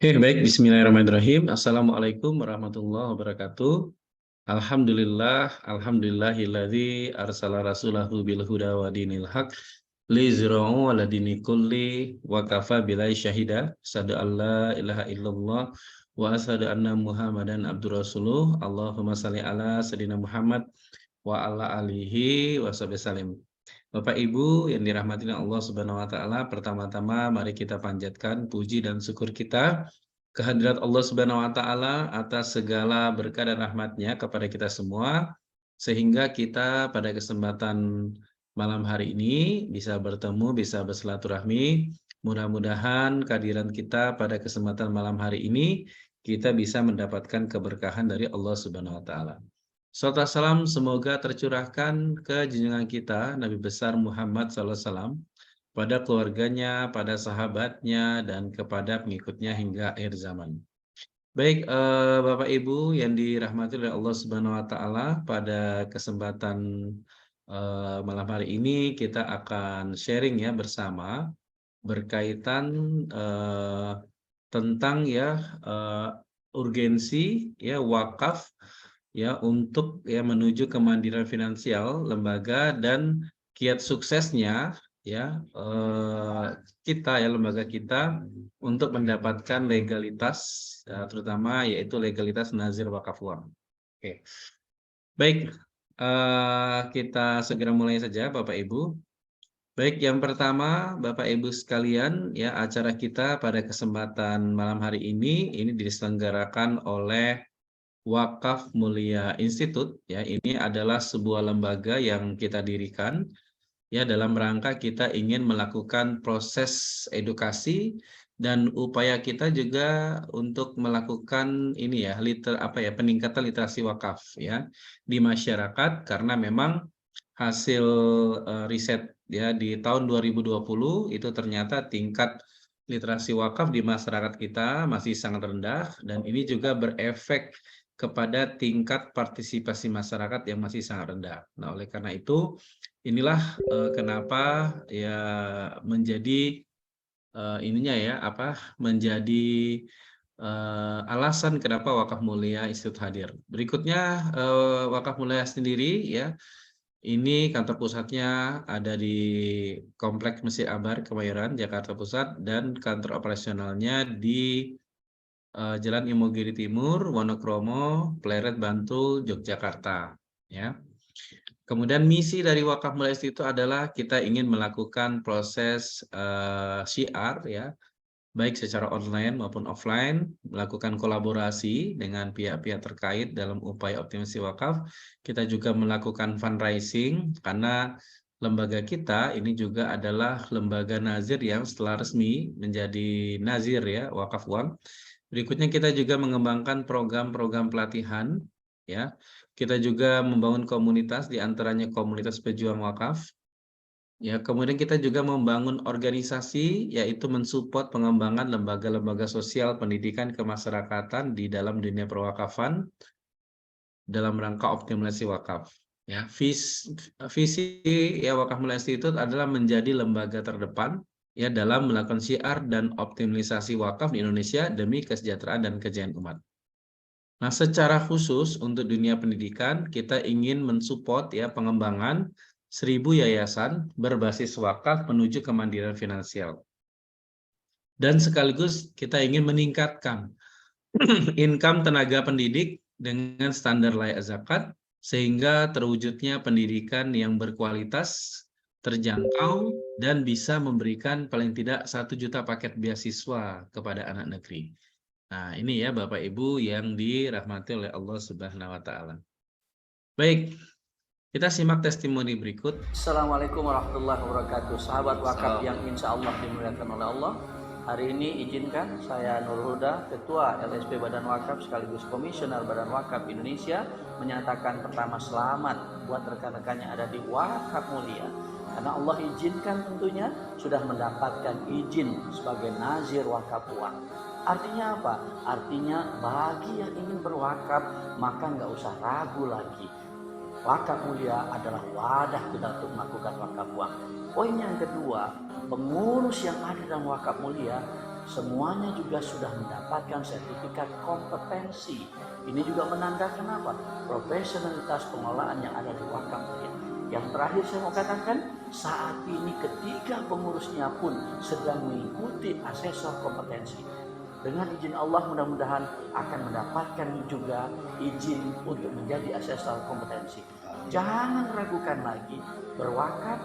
Baik, bismillahirrahmanirrahim. Assalamualaikum warahmatullahi wabarakatuh. Alhamdulillahilladzi arsala rasulahu bil huda wa dinil haq liyuzhirahu 'ala dini kulli wa kafa billahi syahida. Asyhadu an la ilaha illallah wa asyhadu anna Muhammadan abdur rasuluh. Allahumma shalli ala sayidina Muhammad wa ala alihi wasallam. Bapak Ibu yang dirahmati Allah Subhanahu wa taala, pertama-tama mari kita panjatkan puji dan syukur kita kehadirat Allah Subhanahu wa taala atas segala berkah dan rahmat-Nya kepada kita semua, sehingga kita pada kesempatan malam hari ini bisa bertemu, bisa bersilaturahmi. Mudah-mudahan kehadiran kita pada kesempatan malam hari ini kita bisa mendapatkan keberkahan dari Allah Subhanahu wa taala. Salawat salam semoga tercurahkan ke junjungan kita Nabi besar Muhammad SAW, pada keluarganya, pada sahabatnya, dan kepada pengikutnya hingga akhir zaman. Baik, Bapak Ibu yang dirahmati oleh Allah Subhanahu wa taala, pada kesempatan malam hari ini kita akan sharing ya bersama berkaitan tentang ya urgensi ya wakaf ya untuk ya menuju kemandirian finansial lembaga dan kiat suksesnya ya kita ya lembaga kita untuk mendapatkan legalitas terutama yaitu legalitas nazir wakaf uang. Oke. Baik, kita segera mulai saja Bapak Ibu. Baik, yang pertama Bapak Ibu sekalian ya, acara kita pada kesempatan malam hari ini diselenggarakan oleh Wakaf Mulia Institute ya. Ini adalah sebuah lembaga yang kita dirikan ya dalam rangka kita ingin melakukan proses edukasi dan upaya kita juga untuk melakukan ini ya peningkatan literasi wakaf ya di masyarakat, karena memang hasil riset ya di tahun 2020 itu ternyata tingkat literasi wakaf di masyarakat kita masih sangat rendah, dan ini juga berefek kepada tingkat partisipasi masyarakat yang masih sangat rendah. Nah, oleh karena itu inilah kenapa ya menjadi menjadi alasan kenapa Wakaf Mulia Institute hadir. Berikutnya Wakaf Mulia sendiri ya, ini kantor pusatnya ada di Kompleks Masjid Abar, Kemayoran, Jakarta Pusat, dan kantor operasionalnya di Jalan Imogiri Timur, Wonokromo, Pleret, Bantul, Yogyakarta. Ya. Kemudian misi dari Wakaf Mulia itu adalah kita ingin melakukan proses syiar ya, baik secara online maupun offline, melakukan kolaborasi dengan pihak-pihak terkait dalam upaya optimasi wakaf. Kita juga melakukan fundraising karena lembaga kita ini juga adalah lembaga nazir yang setelah resmi menjadi nazir ya, wakaf uang. Berikutnya kita juga mengembangkan program-program pelatihan ya. Kita juga membangun komunitas, di antaranya komunitas pejuang wakaf. Ya, kemudian kita juga membangun organisasi, yaitu mensupport pengembangan lembaga-lembaga sosial pendidikan kemasyarakatan di dalam dunia perwakafan dalam rangka optimalisasi wakaf. Ya, visi ya Wakaf Mulia Institute adalah menjadi lembaga terdepan ya dalam melakukan syiar dan optimalisasi wakaf di Indonesia demi kesejahteraan dan kejayaan umat. Nah, secara khusus untuk dunia pendidikan, kita ingin mensupport ya pengembangan 1.000 yayasan berbasis wakaf menuju kemandirian finansial. Dan sekaligus kita ingin meningkatkan income tenaga pendidik dengan standar layak zakat, sehingga terwujudnya pendidikan yang berkualitas, terjangkau, dan bisa memberikan paling tidak 1 juta paket beasiswa kepada anak negeri. Nah, ini ya Bapak Ibu yang dirahmati oleh Allah Subhanahu wa taala. Baik, kita simak testimoni berikut. Assalamualaikum warahmatullahi wabarakatuh. Sahabat wakaf yang insya Allah dimuliakan oleh Allah. Hari ini izinkan saya Nur Huda, Ketua LSP Badan Wakaf sekaligus Komisioner Badan Wakaf Indonesia, menyatakan pertama selamat buat rekan-rekan yang ada di Wakaf Mulia. Karena Allah izinkan tentunya sudah mendapatkan izin sebagai nazir wakaf uang. Artinya apa? Artinya bagi yang ingin berwakaf maka nggak usah ragu lagi. Wakaf Mulia adalah wadah kita untuk melakukan wakaf uang. Poin yang kedua, pengurus yang ada dalam Wakaf Mulia semuanya juga sudah mendapatkan sertifikat kompetensi. Ini juga menandakan apa? Profesionalitas pengelolaan yang ada di wakaf mulia. Yang terakhir saya mau katakan, saat ini ketiga pengurusnya pun sedang mengikuti asesor kompetensi. Dengan izin Allah mudah-mudahan akan mendapatkan juga izin untuk menjadi asesor kompetensi. Jangan ragukan lagi, berwakaf,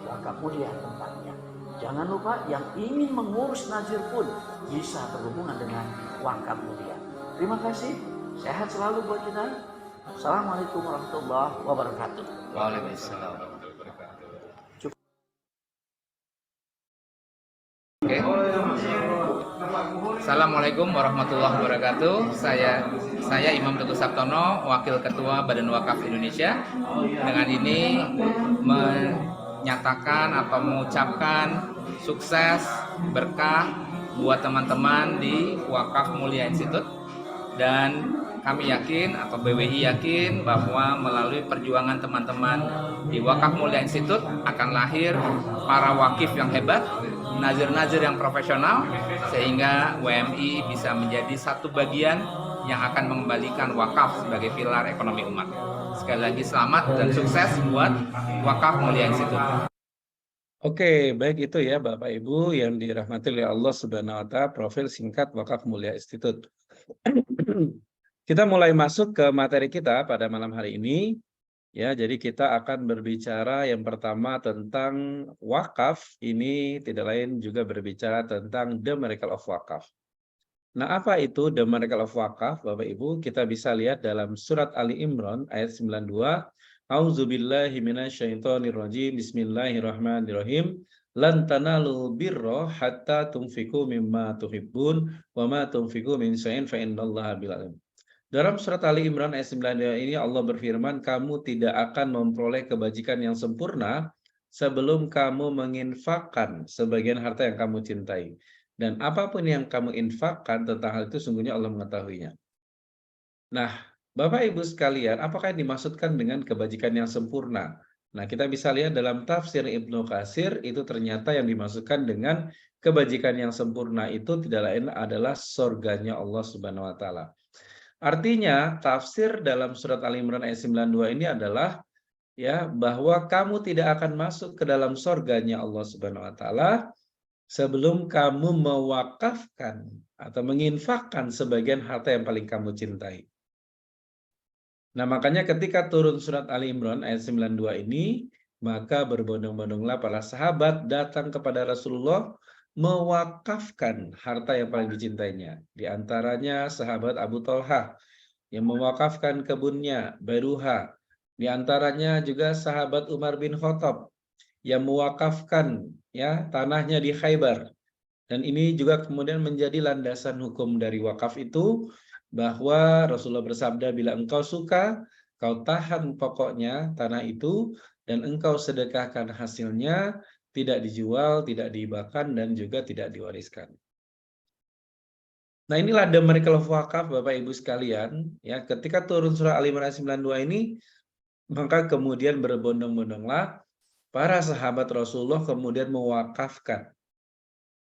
wakaf mulia tempatnya. Jangan lupa yang ingin mengurus nazir pun bisa berhubungan dengan wakaf mulia. Terima kasih, sehat selalu buat kita. Assalamualaikum warahmatullahi wabarakatuh. Waalaikumsalam. Oke. Assalamualaikum warahmatullahi wabarakatuh. Saya Imam Teguh Sabtono, Wakil Ketua Badan Wakaf Indonesia. Dengan ini menyatakan atau mengucapkan sukses berkah buat teman-teman di Wakaf Mulia Institute, dan kami yakin atau BWI yakin bahwa melalui perjuangan teman-teman di Wakaf Mulia Institute akan lahir para wakif yang hebat, nazir-nazir yang profesional, sehingga WMI bisa menjadi satu bagian yang akan mengembalikan wakaf sebagai pilar ekonomi umat. Sekali lagi selamat dan sukses buat Wakaf Mulia Institute. Oke, baik itu ya Bapak Ibu yang dirahmati oleh Allah Subhanahu wa Ta'ala, profil singkat Wakaf Mulia Institute. Kita mulai masuk ke materi kita pada malam hari ini. Ya, jadi kita akan berbicara yang pertama tentang wakaf. Ini tidak lain juga berbicara tentang the miracle of wakaf. Nah, apa itu the miracle of wakaf, Bapak Ibu? Kita bisa lihat dalam surat Ali Imran ayat 92. A'udzubillahi minasyaitonirrajim. Bismillahirrahmanirrahim. Lan tanalu birra hatta tunfiqu mimma tuhibbun wa ma tunfiqu min syai'in fa innallaha bil alim. Dalam surat Ali Imran ayat 92 ini Allah berfirman, kamu tidak akan memperoleh kebajikan yang sempurna sebelum kamu menginfakkan sebagian harta yang kamu cintai. Dan apapun yang kamu infakkan tentang hal itu sungguhnya Allah mengetahuinya. Nah, Bapak Ibu sekalian, apakah yang dimaksudkan dengan kebajikan yang sempurna? Nah, kita bisa lihat dalam tafsir Ibnu Katsir, itu ternyata yang dimaksudkan dengan kebajikan yang sempurna itu tidak lain adalah surganya Allah Subhanahu wa Ta'ala. Artinya, tafsir dalam surat Al Imran ayat 92 ini adalah ya bahwa kamu tidak akan masuk ke dalam surganya Allah Subhanahu wa Ta'ala sebelum kamu mewakafkan atau menginfakkan sebagian harta yang paling kamu cintai. Nah, makanya ketika turun surat Ali Imran ayat 92 ini, maka berbondong-bondonglah para sahabat datang kepada Rasulullah mewakafkan harta yang paling dicintainya. Di antaranya sahabat Abu Thalhah yang mewakafkan kebunnya, Bairuha. Di antaranya juga sahabat Umar bin Khattab yang mewakafkan ya tanahnya di Khaybar. Dan ini juga kemudian menjadi landasan hukum dari wakaf itu, bahwa Rasulullah bersabda, bila engkau suka, kau tahan pokoknya tanah itu, dan engkau sedekahkan hasilnya, tidak dijual, tidak dihibahkan, dan juga tidak diwariskan. Nah, inilah the miracle of wakaf, Bapak Ibu sekalian. Ya, ketika turun surah Al Imran 92 ini, maka kemudian berbondong-bondonglah para sahabat Rasulullah kemudian mewakafkan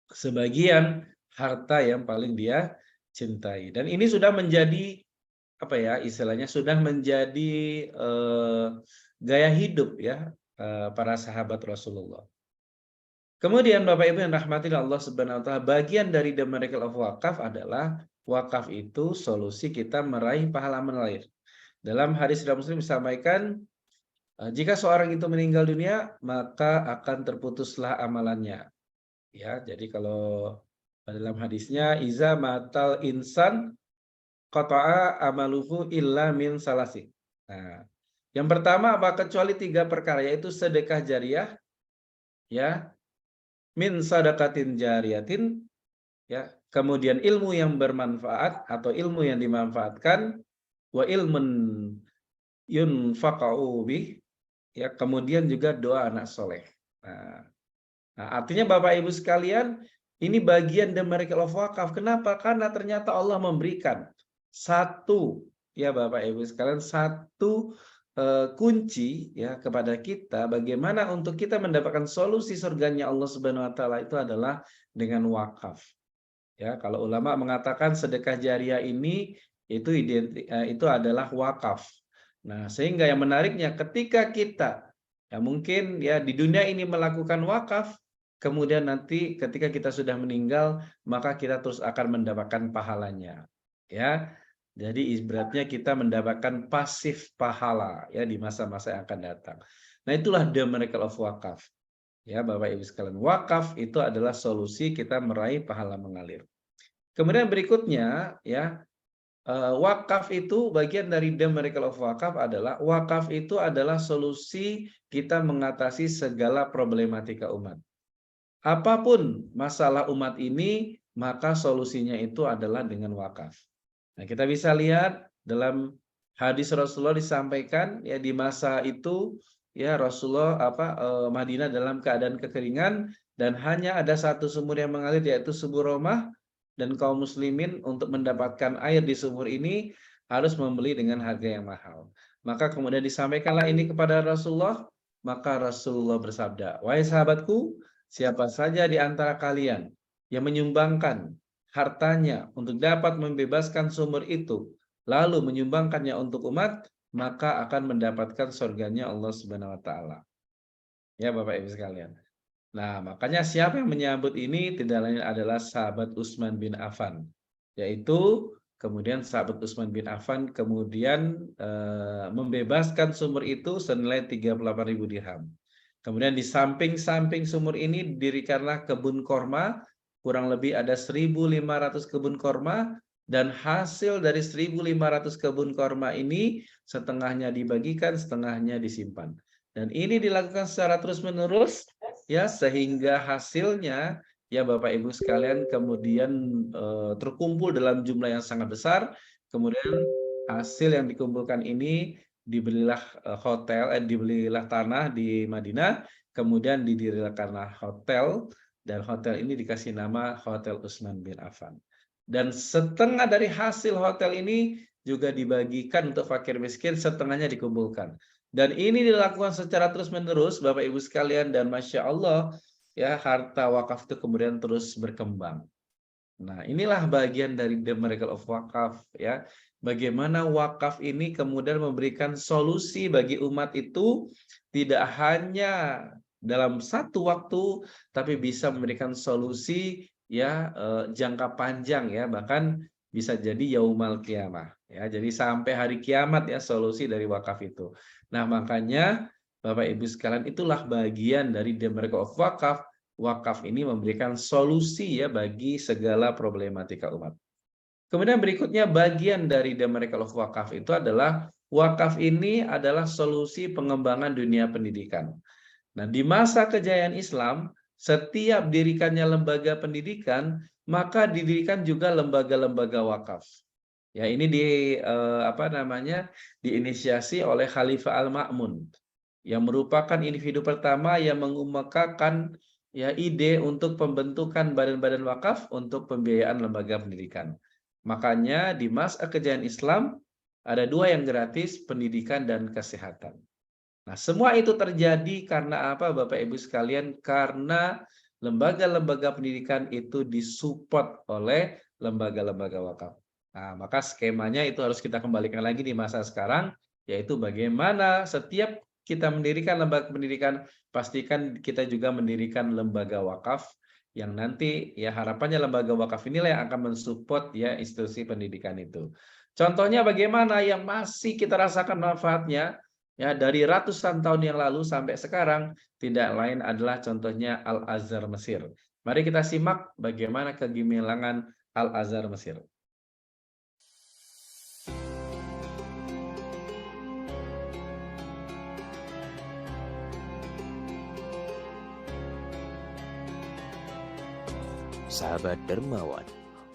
sebagian harta yang paling dia cintai. Dan ini sudah menjadi apa ya istilahnya, sudah menjadi gaya hidup ya para sahabat Rasulullah. Kemudian Bapak Ibu yang rahmati Allah Subhanahu wa Ta'ala, bagian dari the miracle of wakaf adalah wakaf itu solusi kita meraih pahala amal. Dalam hadis riwayat Muslim disampaikan, jika seorang itu meninggal dunia, maka akan terputuslah amalannya. Ya, jadi kalau dalam hadisnya, iza matal insan qata'a amaluhu illa min salasi. Nah, yang pertama apa, kecuali 3 perkara, yaitu sedekah jariah, ya, min sadaqatin jariyatin, ya, kemudian ilmu yang bermanfaat atau ilmu yang dimanfaatkan, wa ilmun yunfaqa'u bih, ya, kemudian juga doa anak soleh. Nah, artinya Bapak Ibu sekalian, ini bagian the miracle of wakaf. Kenapa? Karena ternyata Allah memberikan satu, ya Bapak Ibu sekalian, satu kunci ya kepada kita bagaimana untuk kita mendapatkan solusi surganya Allah Subhanahu wa Ta'ala, itu adalah dengan wakaf. Ya, kalau ulama mengatakan sedekah jariah ini itu adalah wakaf. Nah, sehingga yang menariknya ketika kita ya mungkin ya di dunia ini melakukan wakaf, kemudian nanti ketika kita sudah meninggal, maka kita terus akan mendapatkan pahalanya. Ya. Jadi ibaratnya kita mendapatkan pasif pahala ya di masa-masa yang akan datang. Nah, itulah the miracle of wakaf. Ya, Bapak Ibu sekalian, wakaf itu adalah solusi kita meraih pahala mengalir. Kemudian berikutnya ya, wakaf itu bagian dari the miracle of wakaf adalah wakaf itu adalah solusi kita mengatasi segala problematika umat. Apapun masalah umat ini, maka solusinya itu adalah dengan wakaf. Nah, kita bisa lihat dalam hadis Rasulullah disampaikan ya di masa itu ya Rasulullah Madinah dalam keadaan kekeringan dan hanya ada satu sumur yang mengalir yaitu sumur Romah, dan kaum muslimin untuk mendapatkan air di sumur ini harus membeli dengan harga yang mahal. Maka kemudian disampaikanlah ini kepada Rasulullah, maka Rasulullah bersabda, "Wahai sahabatku, siapa saja di antara kalian yang menyumbangkan hartanya untuk dapat membebaskan sumur itu, lalu menyumbangkannya untuk umat, maka akan mendapatkan surganya Allah Subhanahu wa taala." Ya, Bapak Ibu sekalian. Nah, makanya siapa yang menyambut ini tidak lain adalah sahabat Utsman bin Affan. Yaitu kemudian sahabat Utsman bin Affan kemudian membebaskan sumur itu senilai 38.000 dirham. Kemudian di samping-samping sumur ini didirikanlah kebun korma, kurang lebih ada 1.500 kebun korma, dan hasil dari 1.500 kebun korma ini setengahnya dibagikan, setengahnya disimpan. Dan ini dilakukan secara terus-menerus ya sehingga hasilnya ya Bapak Ibu sekalian kemudian terkumpul dalam jumlah yang sangat besar. Kemudian hasil yang dikumpulkan ini dibelilah dibelilah tanah di Madinah, kemudian didirikanlah hotel, dan hotel ini dikasih nama Hotel Utsman bin Affan. Dan setengah dari hasil hotel ini juga dibagikan untuk fakir miskin, setengahnya dikumpulkan. Dan ini dilakukan secara terus-menerus, Bapak Ibu sekalian, dan Masya Allah, ya harta wakaf itu kemudian terus berkembang. Nah, inilah bagian dari the miracle of wakaf, ya. Bagaimana wakaf ini kemudian memberikan solusi bagi umat itu tidak hanya dalam satu waktu, tapi bisa memberikan solusi ya jangka panjang ya, bahkan bisa jadi yaumal qiyamah ya. Jadi sampai hari kiamat ya solusi dari wakaf itu. Nah, makanya Bapak Ibu sekalian itulah bagian dari the miracle of wakaf. Wakaf ini memberikan solusi ya bagi segala problematika umat. Kemudian berikutnya bagian dari the miracle of wakaf itu adalah wakaf ini adalah solusi pengembangan dunia pendidikan. Nah, di masa kejayaan Islam, setiap dirikannya lembaga pendidikan, maka didirikan juga lembaga-lembaga wakaf. Ya, ini diinisiasi oleh Khalifah Al-Ma'mun yang merupakan individu pertama yang mengemukakan ya ide untuk pembentukan badan-badan wakaf untuk pembiayaan lembaga pendidikan. Makanya di masa kejayaan Islam ada dua yang gratis, pendidikan dan kesehatan. Nah, semua itu terjadi karena apa Bapak Ibu sekalian? Karena lembaga-lembaga pendidikan itu disupport oleh lembaga-lembaga wakaf. Nah, maka skemanya itu harus kita kembalikan lagi di masa sekarang, yaitu bagaimana setiap kita mendirikan lembaga pendidikan, pastikan kita juga mendirikan lembaga wakaf yang nanti ya harapannya lembaga wakaf inilah yang akan mensupport ya institusi pendidikan itu. Contohnya bagaimana yang masih kita rasakan manfaatnya ya dari ratusan tahun yang lalu sampai sekarang tidak lain adalah contohnya Al-Azhar Mesir. Mari kita simak bagaimana kegemilangan Al-Azhar Mesir. Sahabat dermawan,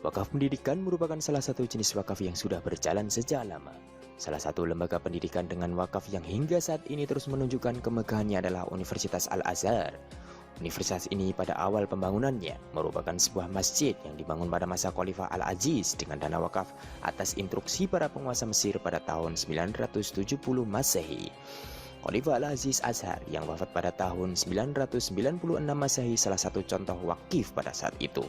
wakaf pendidikan merupakan salah satu jenis wakaf yang sudah berjalan sejak lama. Salah satu lembaga pendidikan dengan wakaf yang hingga saat ini terus menunjukkan kemegahannya adalah Universitas Al-Azhar. Universitas ini pada awal pembangunannya merupakan sebuah masjid yang dibangun pada masa Khalifah Al-Aziz dengan dana wakaf atas instruksi para penguasa Mesir pada tahun 970 Masehi. Khalifah Al-Aziz Azhar yang wafat pada tahun 996 Masehi salah satu contoh wakif pada saat itu.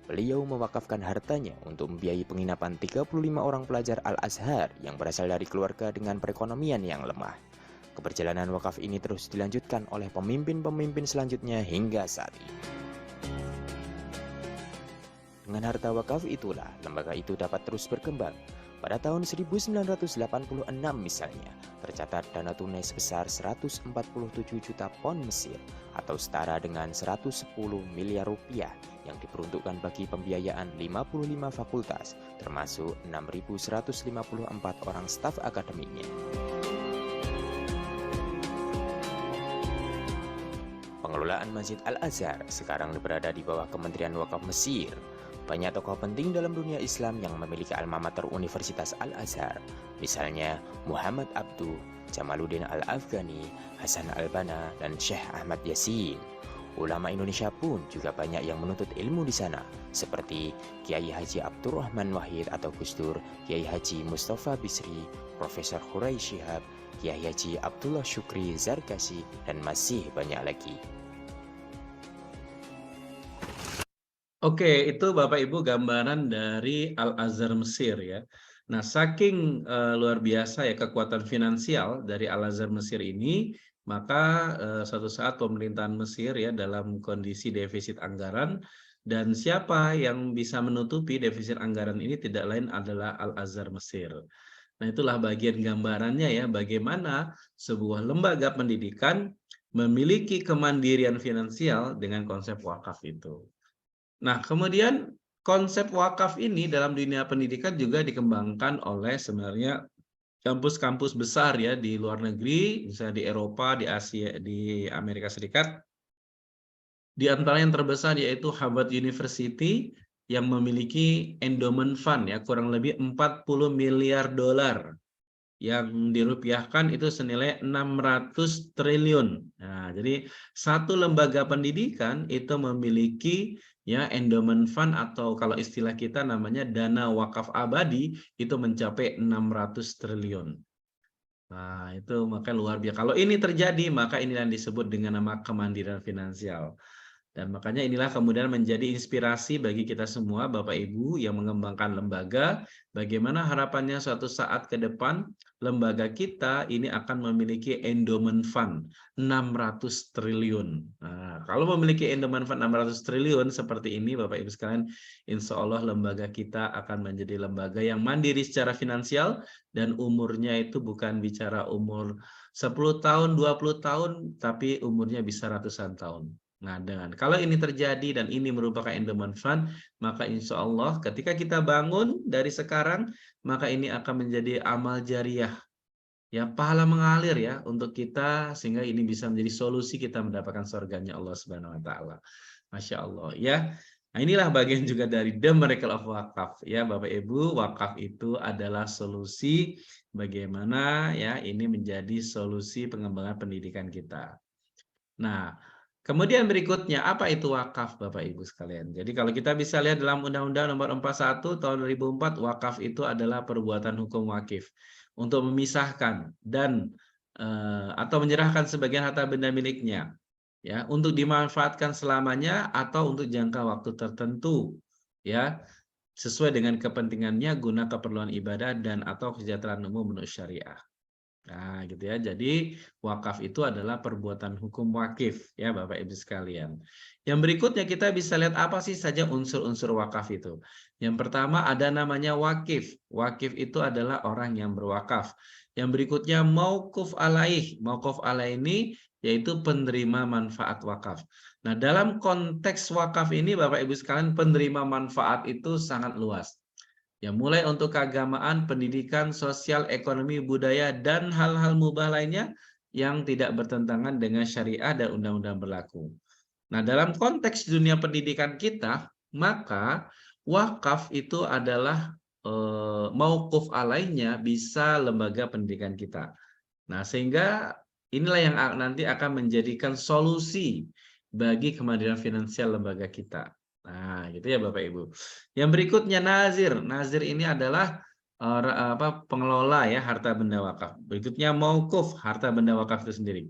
Beliau mewakafkan hartanya untuk membiayai penginapan 35 orang pelajar Al-Azhar yang berasal dari keluarga dengan perekonomian yang lemah. Keberjalanan wakaf ini terus dilanjutkan oleh pemimpin-pemimpin selanjutnya hingga saat ini. Dengan harta wakaf itulah lembaga itu dapat terus berkembang. Pada tahun 1986 misalnya, tercatat dana tunai sebesar 147 juta pon Mesir atau setara dengan 110 miliar rupiah yang diperuntukkan bagi pembiayaan 55 fakultas, termasuk 6.154 orang staf akademiknya. Pengelolaan Masjid Al-Azhar sekarang berada di bawah Kementerian Wakaf Mesir. Banyak tokoh penting dalam dunia Islam yang memiliki alma mater Universitas Al-Azhar, misalnya Muhammad Abduh, Jamaluddin Al-Afghani, Hasan Al-Banna, dan Syekh Ahmad Yasin. Ulama Indonesia pun juga banyak yang menuntut ilmu di sana, seperti Kiai Haji Abdurrahman Wahid atau Gus Dur, Kiai Haji Mustafa Bisri, Profesor Hurai Shihab, Kiai Haji Abdullah Syukri Zarkasi, dan masih banyak lagi. Oke, itu Bapak Ibu gambaran dari Al-Azhar Mesir ya. Nah, saking luar biasa ya kekuatan finansial dari Al-Azhar Mesir ini, maka suatu saat pemerintahan Mesir ya dalam kondisi defisit anggaran, dan siapa yang bisa menutupi defisit anggaran ini tidak lain adalah Al-Azhar Mesir. Nah, itulah bagian gambarannya ya, bagaimana sebuah lembaga pendidikan memiliki kemandirian finansial dengan konsep wakaf itu. Nah, kemudian konsep wakaf ini dalam dunia pendidikan juga dikembangkan oleh sebenarnya kampus-kampus besar ya di luar negeri, misalnya di Eropa, di Asia, di Amerika Serikat. Di antara yang terbesar yaitu Harvard University yang memiliki endowment fund ya kurang lebih 40 miliar dolar. Yang dirupiahkan itu senilai 600 triliun. Nah, jadi satu lembaga pendidikan itu memiliki ya endowment fund atau kalau istilah kita namanya dana wakaf abadi itu mencapai 600 triliun. Nah, itu maka luar biasa. Kalau ini terjadi, maka inilah yang disebut dengan nama kemandirian finansial. Dan makanya inilah kemudian menjadi inspirasi bagi kita semua, Bapak Ibu yang mengembangkan lembaga, bagaimana harapannya suatu saat ke depan lembaga kita ini akan memiliki endowment fund 600 triliun. Nah, kalau memiliki endowment fund 600 triliun seperti ini, Bapak Ibu sekalian, insya Allah lembaga kita akan menjadi lembaga yang mandiri secara finansial dan umurnya itu bukan bicara umur 10 tahun, 20 tahun, tapi umurnya bisa ratusan tahun. Nah, kalau ini terjadi dan ini merupakan endowment fund, maka insya Allah ketika kita bangun dari sekarang, maka ini akan menjadi amal jariah, ya pahala mengalir ya untuk kita sehingga ini bisa menjadi solusi kita mendapatkan surganya Allah Subhanahu Wa Taala. Masya Allah ya. Nah, inilah bagian juga dari The Miracle of Wakaf ya Bapak Ibu. Wakaf itu adalah solusi bagaimana ya ini menjadi solusi pengembangan pendidikan kita. Nah, kemudian berikutnya, apa itu wakaf Bapak Ibu sekalian? Jadi kalau kita bisa lihat dalam Undang-Undang Nomor 41 Tahun 2004, wakaf itu adalah perbuatan hukum wakif untuk memisahkan dan atau menyerahkan sebagian harta benda miliknya ya untuk dimanfaatkan selamanya atau untuk jangka waktu tertentu ya sesuai dengan kepentingannya guna keperluan ibadah dan atau kesejahteraan umum menurut syariah. Nah, gitu ya. Jadi wakaf itu adalah perbuatan hukum wakif ya Bapak Ibu sekalian. Yang berikutnya kita bisa lihat apa sih saja unsur-unsur wakaf itu. Yang pertama ada namanya wakif. Wakif itu adalah orang yang berwakaf. Yang berikutnya mauquf alaih. Mauquf alaih ini yaitu penerima manfaat wakaf. Nah, dalam konteks wakaf ini Bapak Ibu sekalian penerima manfaat itu sangat luas. Ya, mulai untuk keagamaan, pendidikan, sosial, ekonomi, budaya, dan hal-hal mubah lainnya yang tidak bertentangan dengan syariah dan undang-undang berlaku. Nah, dalam konteks dunia pendidikan kita, maka wakaf itu adalah mauquf alainya bisa lembaga pendidikan kita. Nah, sehingga inilah yang nanti akan menjadikan solusi bagi kemandirian finansial lembaga kita. Nah, gitu ya Bapak Ibu. Yang berikutnya nazir. Nazir ini adalah pengelola ya harta benda wakaf. Berikutnya mauquf, harta benda wakaf itu sendiri.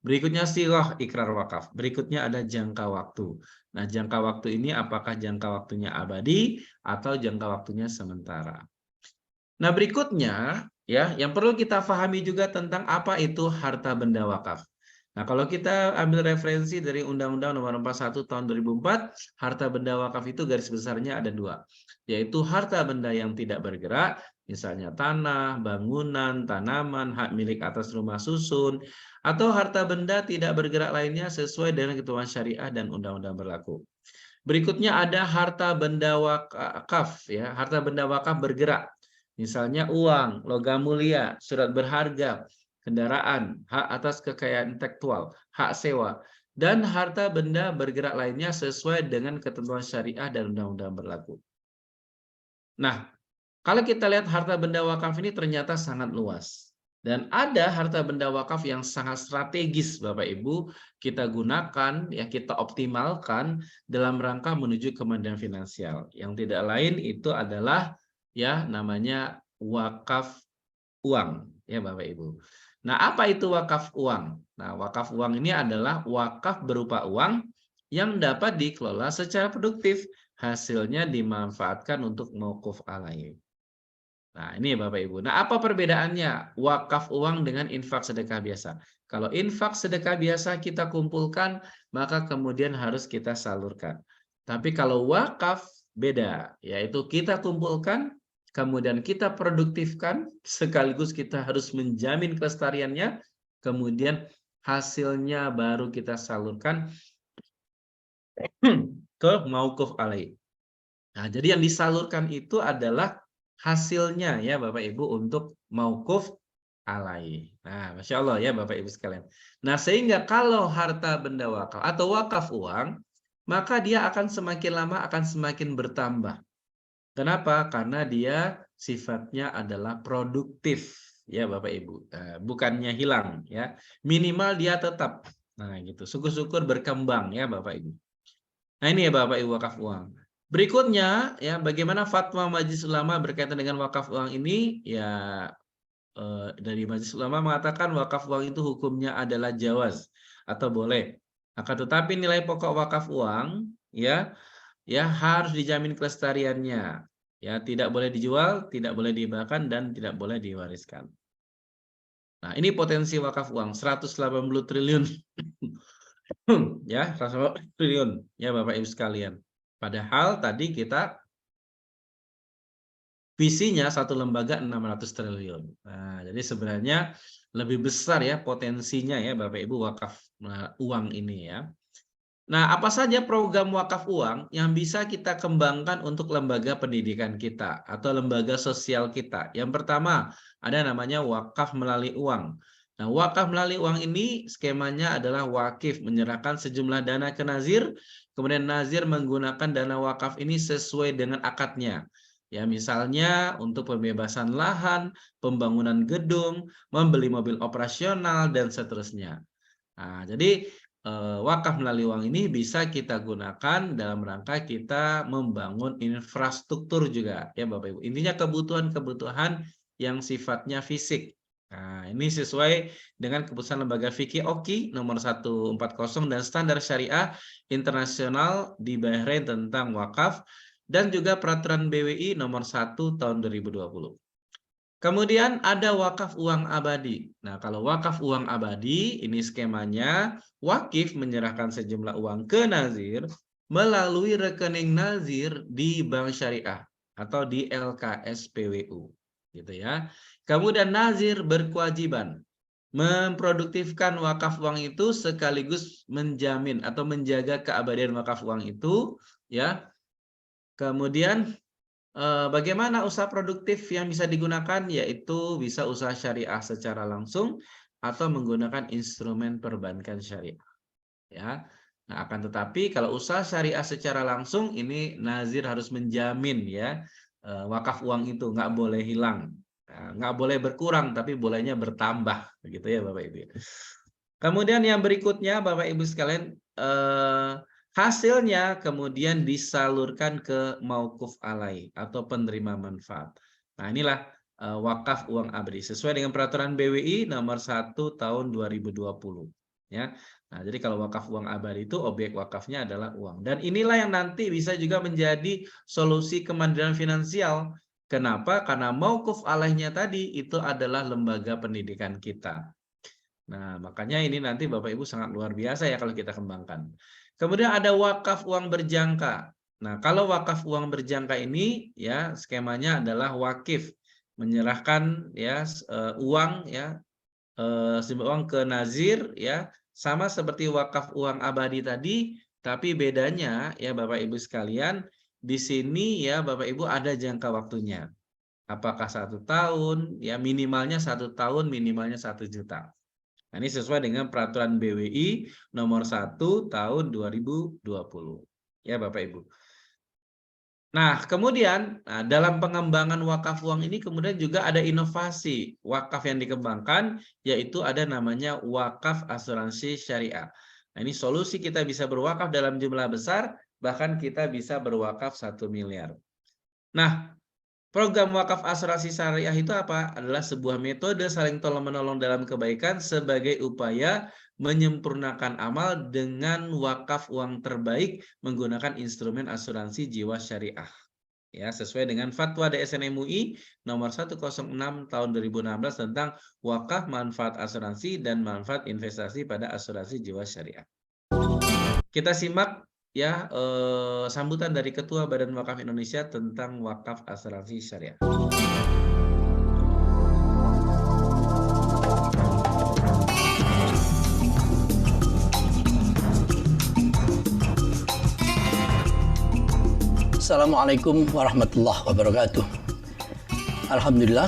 Berikutnya sighah ikrar wakaf. Berikutnya ada jangka waktu. Nah, jangka waktu ini apakah jangka waktunya abadi atau jangka waktunya sementara. Nah, berikutnya ya, yang perlu kita pahami juga tentang apa itu harta benda wakaf. Nah, kalau kita ambil referensi dari Undang-Undang Nomor 41 Tahun 2004, harta benda wakaf itu garis besarnya ada dua, yaitu harta benda yang tidak bergerak, misalnya tanah, bangunan, tanaman, hak milik atas rumah susun, atau harta benda tidak bergerak lainnya sesuai dengan ketentuan syariah dan undang-undang berlaku. Berikutnya ada harta benda wakaf, ya, harta benda wakaf bergerak. Misalnya uang, logam mulia, surat berharga, kendaraan, hak atas kekayaan intelektual, hak sewa, dan harta benda bergerak lainnya sesuai dengan ketentuan syariah dan undang-undang berlaku. Nah, kalau kita lihat harta benda wakaf ini ternyata sangat luas. Dan ada harta benda wakaf yang sangat strategis Bapak Ibu kita gunakan, ya kita optimalkan dalam rangka menuju kemandirian finansial. Yang tidak lain itu adalah ya namanya wakaf uang, ya Bapak Ibu. Nah, apa itu wakaf uang? Nah, wakaf uang ini adalah wakaf berupa uang yang dapat dikelola secara produktif, hasilnya dimanfaatkan untuk mauquf alaih. Nah, ini Bapak Ibu. Nah, apa perbedaannya wakaf uang dengan infak sedekah biasa? Kalau infak sedekah biasa kita kumpulkan, maka kemudian harus kita salurkan. Tapi kalau wakaf beda, yaitu kita kumpulkan, kemudian kita produktifkan, sekaligus kita harus menjamin kelestariannya, kemudian hasilnya baru kita salurkan ke mauquf alaih. Nah, jadi yang disalurkan itu adalah hasilnya ya Bapak Ibu untuk mauquf alaih. Nah, Masya Allah ya Bapak Ibu sekalian. Nah, sehingga kalau harta benda wakaf atau wakaf uang, maka dia akan semakin lama akan semakin bertambah. Kenapa? Karena dia sifatnya adalah produktif ya Bapak Ibu. Bukannya hilang ya. Minimal dia tetap. Nah, gitu. Syukur-syukur berkembang ya Bapak Ibu. Nah, ini ya Bapak Ibu wakaf uang. Berikutnya ya bagaimana fatwa Majelis Ulama berkaitan dengan wakaf uang ini ya dari Majelis Ulama mengatakan wakaf uang itu hukumnya adalah jawaz atau boleh. Akan tetapi nilai pokok wakaf uang ya harus dijamin kelestariannya. Ya, tidak boleh dijual, tidak boleh dihibahkan dan tidak boleh diwariskan. Nah, ini potensi wakaf uang 180 triliun. Ya, 180 triliun ya Bapak Ibu sekalian. Padahal tadi kita visinya satu lembaga 600 triliun. Nah, jadi sebenarnya lebih besar ya potensinya ya Bapak Ibu wakaf uang ini ya. Nah, apa saja program wakaf uang yang bisa kita kembangkan untuk lembaga pendidikan kita atau lembaga sosial kita? Yang pertama, ada namanya wakaf melalui uang. Nah, wakaf melalui uang ini skemanya adalah wakif menyerahkan sejumlah dana ke nazir, kemudian nazir menggunakan dana wakaf ini sesuai dengan akadnya. Ya, misalnya untuk pembebasan lahan, pembangunan gedung, membeli mobil operasional, dan seterusnya. Nah, jadi wakaf melalui uang ini bisa kita gunakan dalam rangka kita membangun infrastruktur juga, ya Bapak Ibu. Intinya kebutuhan-kebutuhan yang sifatnya fisik. Nah, ini sesuai dengan keputusan Lembaga Fikih Oki nomor 140 dan standar syariah internasional di Bahrain tentang wakaf dan juga peraturan BWI nomor 1 tahun 2020. Kemudian ada wakaf uang abadi. Nah, kalau wakaf uang abadi, ini skemanya wakif menyerahkan sejumlah uang ke nazir melalui rekening nazir di Bank Syariah atau di LKSPWU, gitu ya. Kemudian nazir berkewajiban memproduktifkan wakaf uang itu sekaligus menjamin atau menjaga keabadian wakaf uang itu, ya. Kemudian bagaimana usaha produktif yang bisa digunakan? Yaitu bisa usaha syariah secara langsung atau menggunakan instrumen perbankan syariah. Ya. Nah, akan tetapi kalau usaha syariah secara langsung ini nazir harus menjamin ya wakaf uang itu nggak boleh hilang, nggak boleh berkurang tapi bolehnya bertambah, begitu ya Bapak Ibu. Kemudian yang berikutnya Bapak Ibu sekalian hasilnya kemudian disalurkan ke mauquf alaih atau penerima manfaat. Nah, inilah wakaf uang abadi sesuai dengan peraturan BWI nomor 1 tahun 2020. ya. Nah, jadi kalau wakaf uang abadi itu objek wakafnya adalah uang. Dan inilah yang nanti bisa juga menjadi solusi kemandirian finansial. Kenapa? Karena mauquf alaihnya tadi itu adalah lembaga pendidikan kita. Nah, makanya ini nanti Bapak Ibu sangat luar biasa ya kalau kita kembangkan. Kemudian ada wakaf uang berjangka. Nah, kalau wakaf uang berjangka ini ya skemanya adalah wakif menyerahkan ya uang ya uang ke nazir ya sama seperti wakaf uang abadi tadi, tapi bedanya ya Bapak Ibu sekalian di sini ya Bapak Ibu ada jangka waktunya. Apakah 1 tahun ya minimalnya 1 tahun minimalnya 1 juta. Nah, ini sesuai dengan peraturan BWI nomor 1 tahun 2020 ya Bapak Ibu. Nah, kemudian dalam pengembangan wakaf uang ini kemudian juga ada inovasi wakaf yang dikembangkan, yaitu ada namanya wakaf asuransi syariah. Nah, ini solusi kita bisa berwakaf dalam jumlah besar, bahkan kita bisa berwakaf 1 miliar. Nah, program wakaf asuransi syariah itu apa? Adalah sebuah metode saling tolong-menolong dalam kebaikan sebagai upaya menyempurnakan amal dengan wakaf uang terbaik menggunakan instrumen asuransi jiwa syariah. Ya, sesuai dengan fatwa DSN MUI nomor 106 tahun 2016 tentang wakaf manfaat asuransi dan manfaat investasi pada asuransi jiwa syariah. Kita simak ya sambutan dari Ketua Badan Wakaf Indonesia tentang wakaf asuransi syariah. Assalamualaikum warahmatullahi wabarakatuh. Alhamdulillah,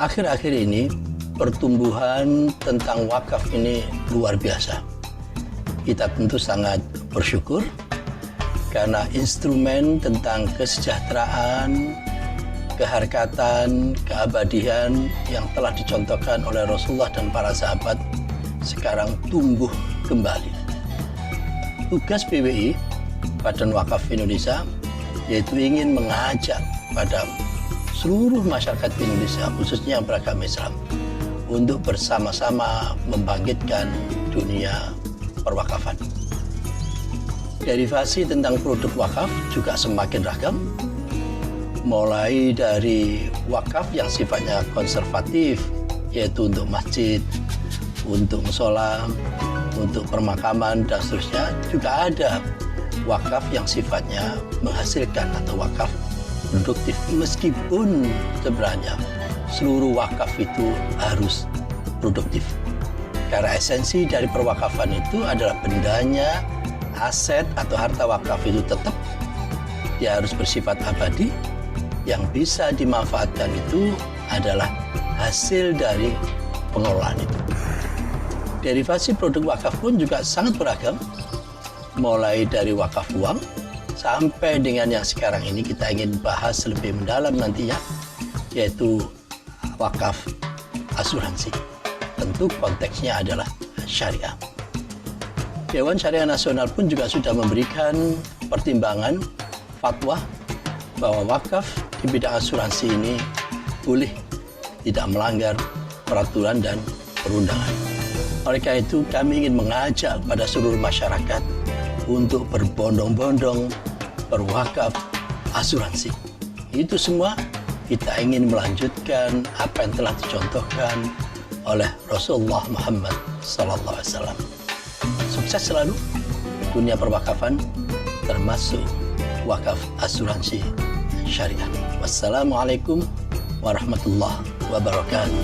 akhir-akhir ini pertumbuhan tentang wakaf ini luar biasa. Kita tentu sangat bersyukur karena instrumen tentang kesejahteraan, keharkatan, keabadian yang telah dicontohkan oleh Rasulullah dan para sahabat sekarang tumbuh kembali. Tugas BWI, Badan Wakaf Indonesia, yaitu ingin mengajak pada seluruh masyarakat Indonesia, khususnya yang beragama Islam, untuk bersama-sama membangkitkan dunia perwakafan. Derivasi tentang produk wakaf juga semakin ragam, mulai dari wakaf yang sifatnya konservatif, yaitu untuk masjid, untuk musola, untuk permakaman, dan seterusnya. Juga ada wakaf yang sifatnya menghasilkan atau wakaf produktif, meskipun sebenarnya seluruh wakaf itu harus produktif. Karena esensi dari perwakafan itu adalah bendanya, aset atau harta wakaf itu tetap dia harus bersifat abadi, yang bisa dimanfaatkan itu adalah hasil dari pengelolaan itu. Derivasi produk wakaf pun juga sangat beragam, mulai dari wakaf uang sampai dengan yang sekarang ini kita ingin bahas lebih mendalam nantinya, yaitu wakaf asuransi. Tentu konteksnya adalah syariah. Dewan Syariah Nasional pun juga sudah memberikan pertimbangan fatwa bahwa wakaf di bidang asuransi ini boleh tidak melanggar peraturan dan perundangan. Oleh karena itu kami ingin mengajak pada seluruh masyarakat untuk berbondong-bondong berwakaf asuransi. Itu semua kita ingin melanjutkan apa yang telah dicontohkan oleh Rasulullah Muhammad SAW. Sukses selalu dunia perwakafan, termasuk wakaf asuransi syariah. Wassalamualaikum warahmatullahi wabarakatuh.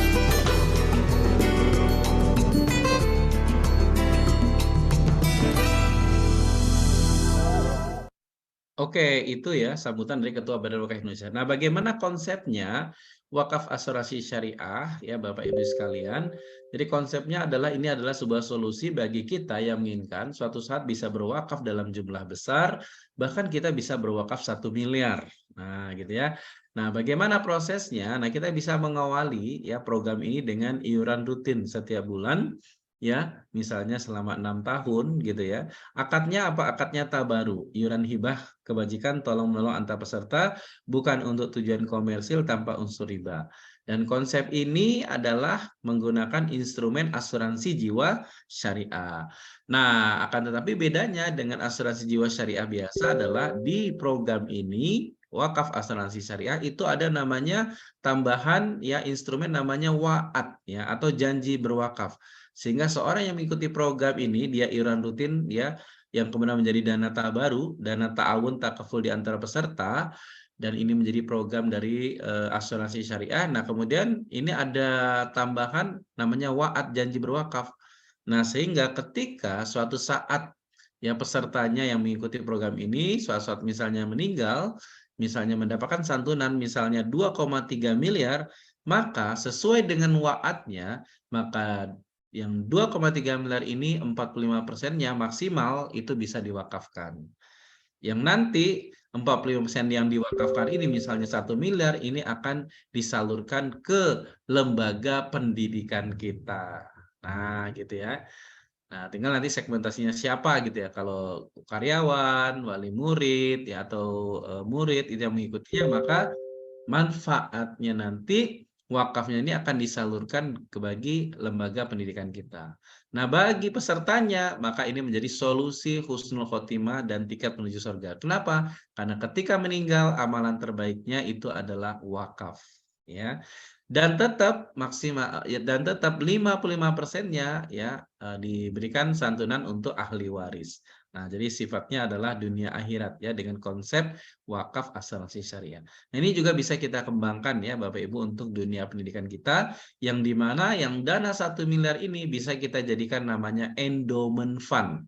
Oke, itu ya sambutan dari Ketua Badan Wakaf Indonesia. Nah, bagaimana konsepnya wakaf asuransi syariah ya Bapak Ibu sekalian? Jadi konsepnya adalah ini adalah sebuah solusi bagi kita yang menginginkan suatu saat bisa berwakaf dalam jumlah besar, bahkan kita bisa berwakaf 1 miliar. Nah, gitu ya. Nah, bagaimana prosesnya? Nah, kita bisa mengawali ya program ini dengan iuran rutin setiap bulan. Ya, misalnya selama 6 tahun gitu ya. Akadnya apa? Akadnya tabaru, iuran hibah kebajikan tolong menolong antar peserta, bukan untuk tujuan komersil tanpa unsur riba. Dan konsep ini adalah menggunakan instrumen asuransi jiwa syariah. Nah, akan tetapi bedanya dengan asuransi jiwa syariah biasa adalah di program ini wakaf asuransi syariah itu ada namanya tambahan ya instrumen namanya wa'ad ya atau janji berwakaf. Sehingga seorang yang mengikuti program ini dia iuran rutin ya yang kemudian menjadi dana tabaru, dana ta'awun takaful di antara peserta, dan ini menjadi program dari asuransi syariah. Nah, kemudian ini ada tambahan namanya wa'ad janji berwakaf. Nah, sehingga ketika suatu saat ya pesertanya yang mengikuti program ini suatu saat misalnya meninggal, misalnya mendapatkan santunan misalnya 2,3 miliar, maka sesuai dengan wa'adnya, maka yang 2,3 miliar ini 45%-nya maksimal itu bisa diwakafkan. Yang nanti 45% yang diwakafkan ini misalnya 1 miliar ini akan disalurkan ke lembaga pendidikan kita. Nah, gitu ya. Nah, tinggal nanti segmentasinya siapa gitu ya. Kalau karyawan, wali murid ya atau murid itu yang mengikutinya, maka manfaatnya nanti wakafnya ini akan disalurkan ke bagi lembaga pendidikan kita. Nah, bagi pesertanya, maka ini menjadi solusi husnul khotimah dan tiket menuju surga. Kenapa? Karena ketika meninggal, amalan terbaiknya itu adalah wakaf. Ya. Dan tetap maksimal dan tetap 55%-nya ya diberikan santunan untuk ahli waris. Nah, jadi sifatnya adalah dunia akhirat ya dengan konsep wakaf asuransi syariah. Nah, ini juga bisa kita kembangkan ya Bapak Ibu untuk dunia pendidikan kita yang dimana yang dana 1 miliar ini bisa kita jadikan namanya endowment fund,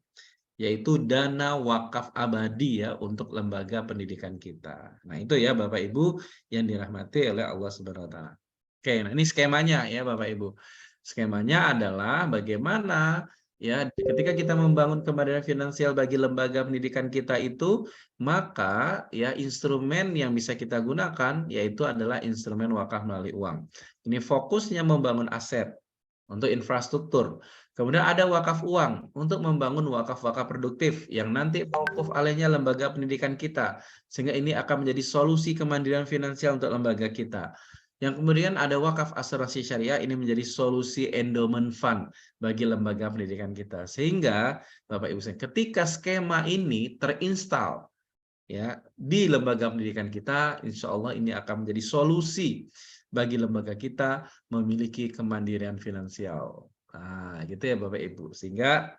yaitu dana wakaf abadi ya untuk lembaga pendidikan kita. Nah, itu ya Bapak Ibu yang dirahmati oleh Allah Subhanahu wa taala. Oke, nah ini skemanya ya Bapak Ibu. Skemanya adalah bagaimana ya ketika kita membangun kemandirian finansial bagi lembaga pendidikan kita itu, maka ya instrumen yang bisa kita gunakan yaitu adalah instrumen wakaf melalui uang. Ini fokusnya membangun aset untuk infrastruktur. Kemudian ada wakaf uang untuk membangun wakaf-wakaf produktif yang nanti fokus alihnya lembaga pendidikan kita. Sehingga ini akan menjadi solusi kemandirian finansial untuk lembaga kita. Yang kemudian ada wakaf asuransi syariah, ini menjadi solusi endowment fund bagi lembaga pendidikan kita. Sehingga Bapak Ibu ketika skema ini terinstall ya di lembaga pendidikan kita, insya Allah ini akan menjadi solusi bagi lembaga kita memiliki kemandirian finansial. Nah, gitu ya Bapak Ibu. Sehingga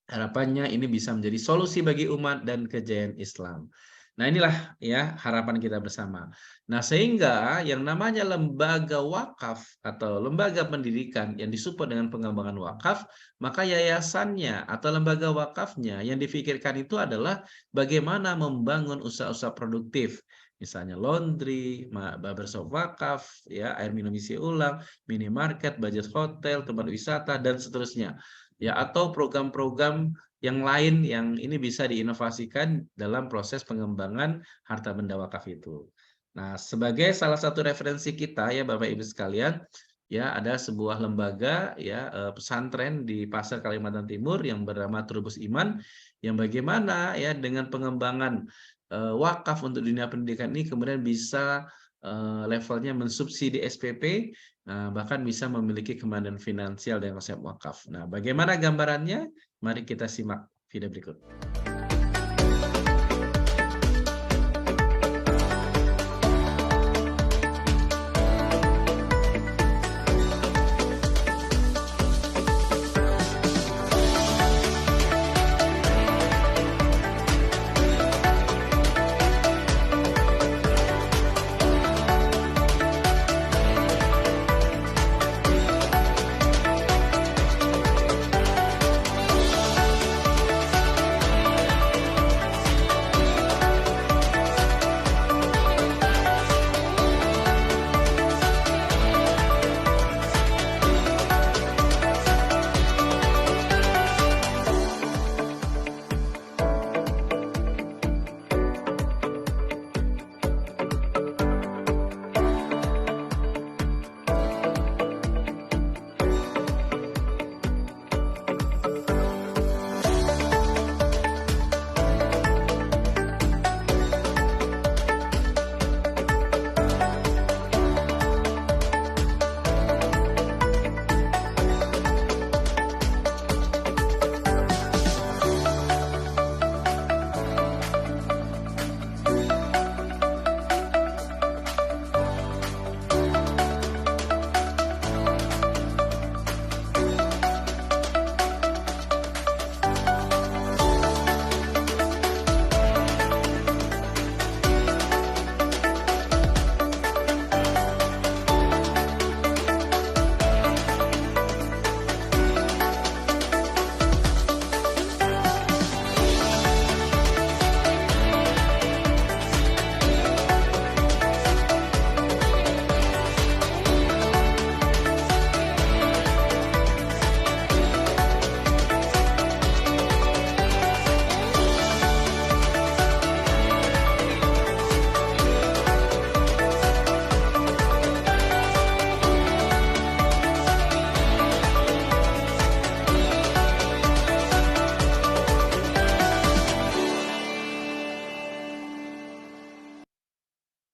harapannya ini bisa menjadi solusi bagi umat dan kejayaan Islam. Nah, inilah ya harapan kita bersama. Nah, sehingga yang namanya lembaga wakaf atau lembaga pendidikan yang disupport dengan pengembangan wakaf, maka yayasannya atau lembaga wakafnya yang difikirkan itu adalah bagaimana membangun usaha-usaha produktif. Misalnya laundry, barbershop wakaf, ya, air minum isi ulang, minimarket, budget hotel, tempat wisata, dan seterusnya. Ya, atau program-program yang lain yang ini bisa diinovasikan dalam proses pengembangan harta benda wakaf itu. Nah, sebagai salah satu referensi kita ya Bapak Ibu sekalian, ya ada sebuah lembaga ya pesantren di Pasar Kalimantan Timur yang bernama Trubus Iman yang bagaimana ya dengan pengembangan wakaf untuk dunia pendidikan ini kemudian bisa levelnya mensubsidi SPP, bahkan bisa memiliki kemandirian finansial dengan konsep wakaf. Nah, bagaimana gambarannya? Mari kita simak video berikut.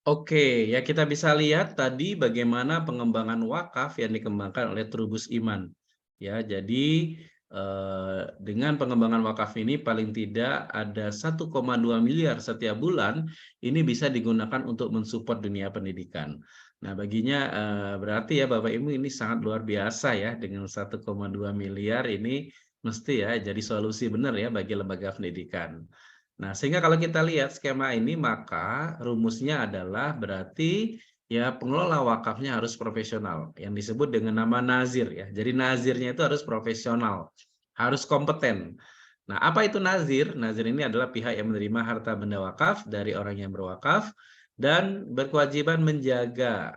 Oke, ya kita bisa lihat tadi bagaimana pengembangan wakaf yang dikembangkan oleh Trubus Iman. Ya, jadi dengan pengembangan wakaf ini paling tidak ada 1,2 miliar setiap bulan ini bisa digunakan untuk mensupport dunia pendidikan. Nah, baginya berarti ya Bapak Ibu ini sangat luar biasa ya, dengan 1,2 miliar ini mesti ya jadi solusi benar ya bagi lembaga pendidikan. Nah, sehingga kalau kita lihat skema ini, maka rumusnya adalah berarti ya pengelola wakafnya harus profesional, yang disebut dengan nama nazir ya. Jadi nazirnya itu harus profesional, harus kompeten. Nah, apa itu nazir? Nazir ini adalah pihak yang menerima harta benda wakaf dari orang yang berwakaf dan berkewajiban menjaga,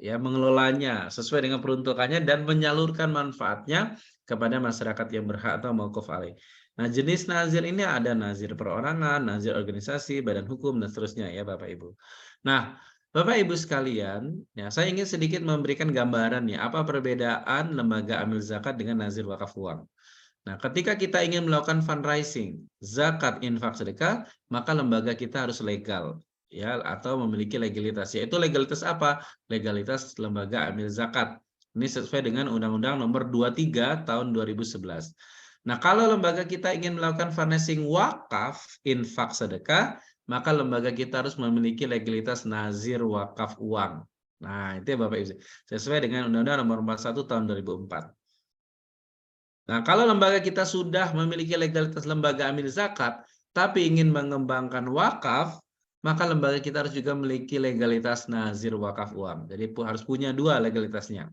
ya, mengelolanya sesuai dengan peruntukannya dan menyalurkan manfaatnya kepada masyarakat yang berhak atau mauquf alaih. Nah, jenis nazir ini ada nazir perorangan, nazir organisasi, badan hukum, dan seterusnya ya Bapak Ibu. Nah, Bapak Ibu sekalian, ya saya ingin sedikit memberikan gambaran ya, apa perbedaan lembaga amil zakat dengan nazir wakaf uang. Nah, ketika kita ingin melakukan fundraising, zakat, infak, sedekah, maka lembaga kita harus legal ya atau memiliki legalitas. Yaitu legalitas apa? Legalitas lembaga amil zakat. Ini sesuai dengan Undang-Undang Nomor 23 Tahun 2011. Nah, kalau lembaga kita ingin melakukan fundraising wakaf, infak, sedekah, maka lembaga kita harus memiliki legalitas nazir wakaf uang. Nah, itu ya Bapak Ibu. Sesuai dengan Undang-Undang Nomor 41 Tahun 2004. Nah, kalau lembaga kita sudah memiliki legalitas lembaga amil zakat, tapi ingin mengembangkan wakaf, maka lembaga kita harus juga memiliki legalitas nazir wakaf uang. Jadi harus punya dua legalitasnya.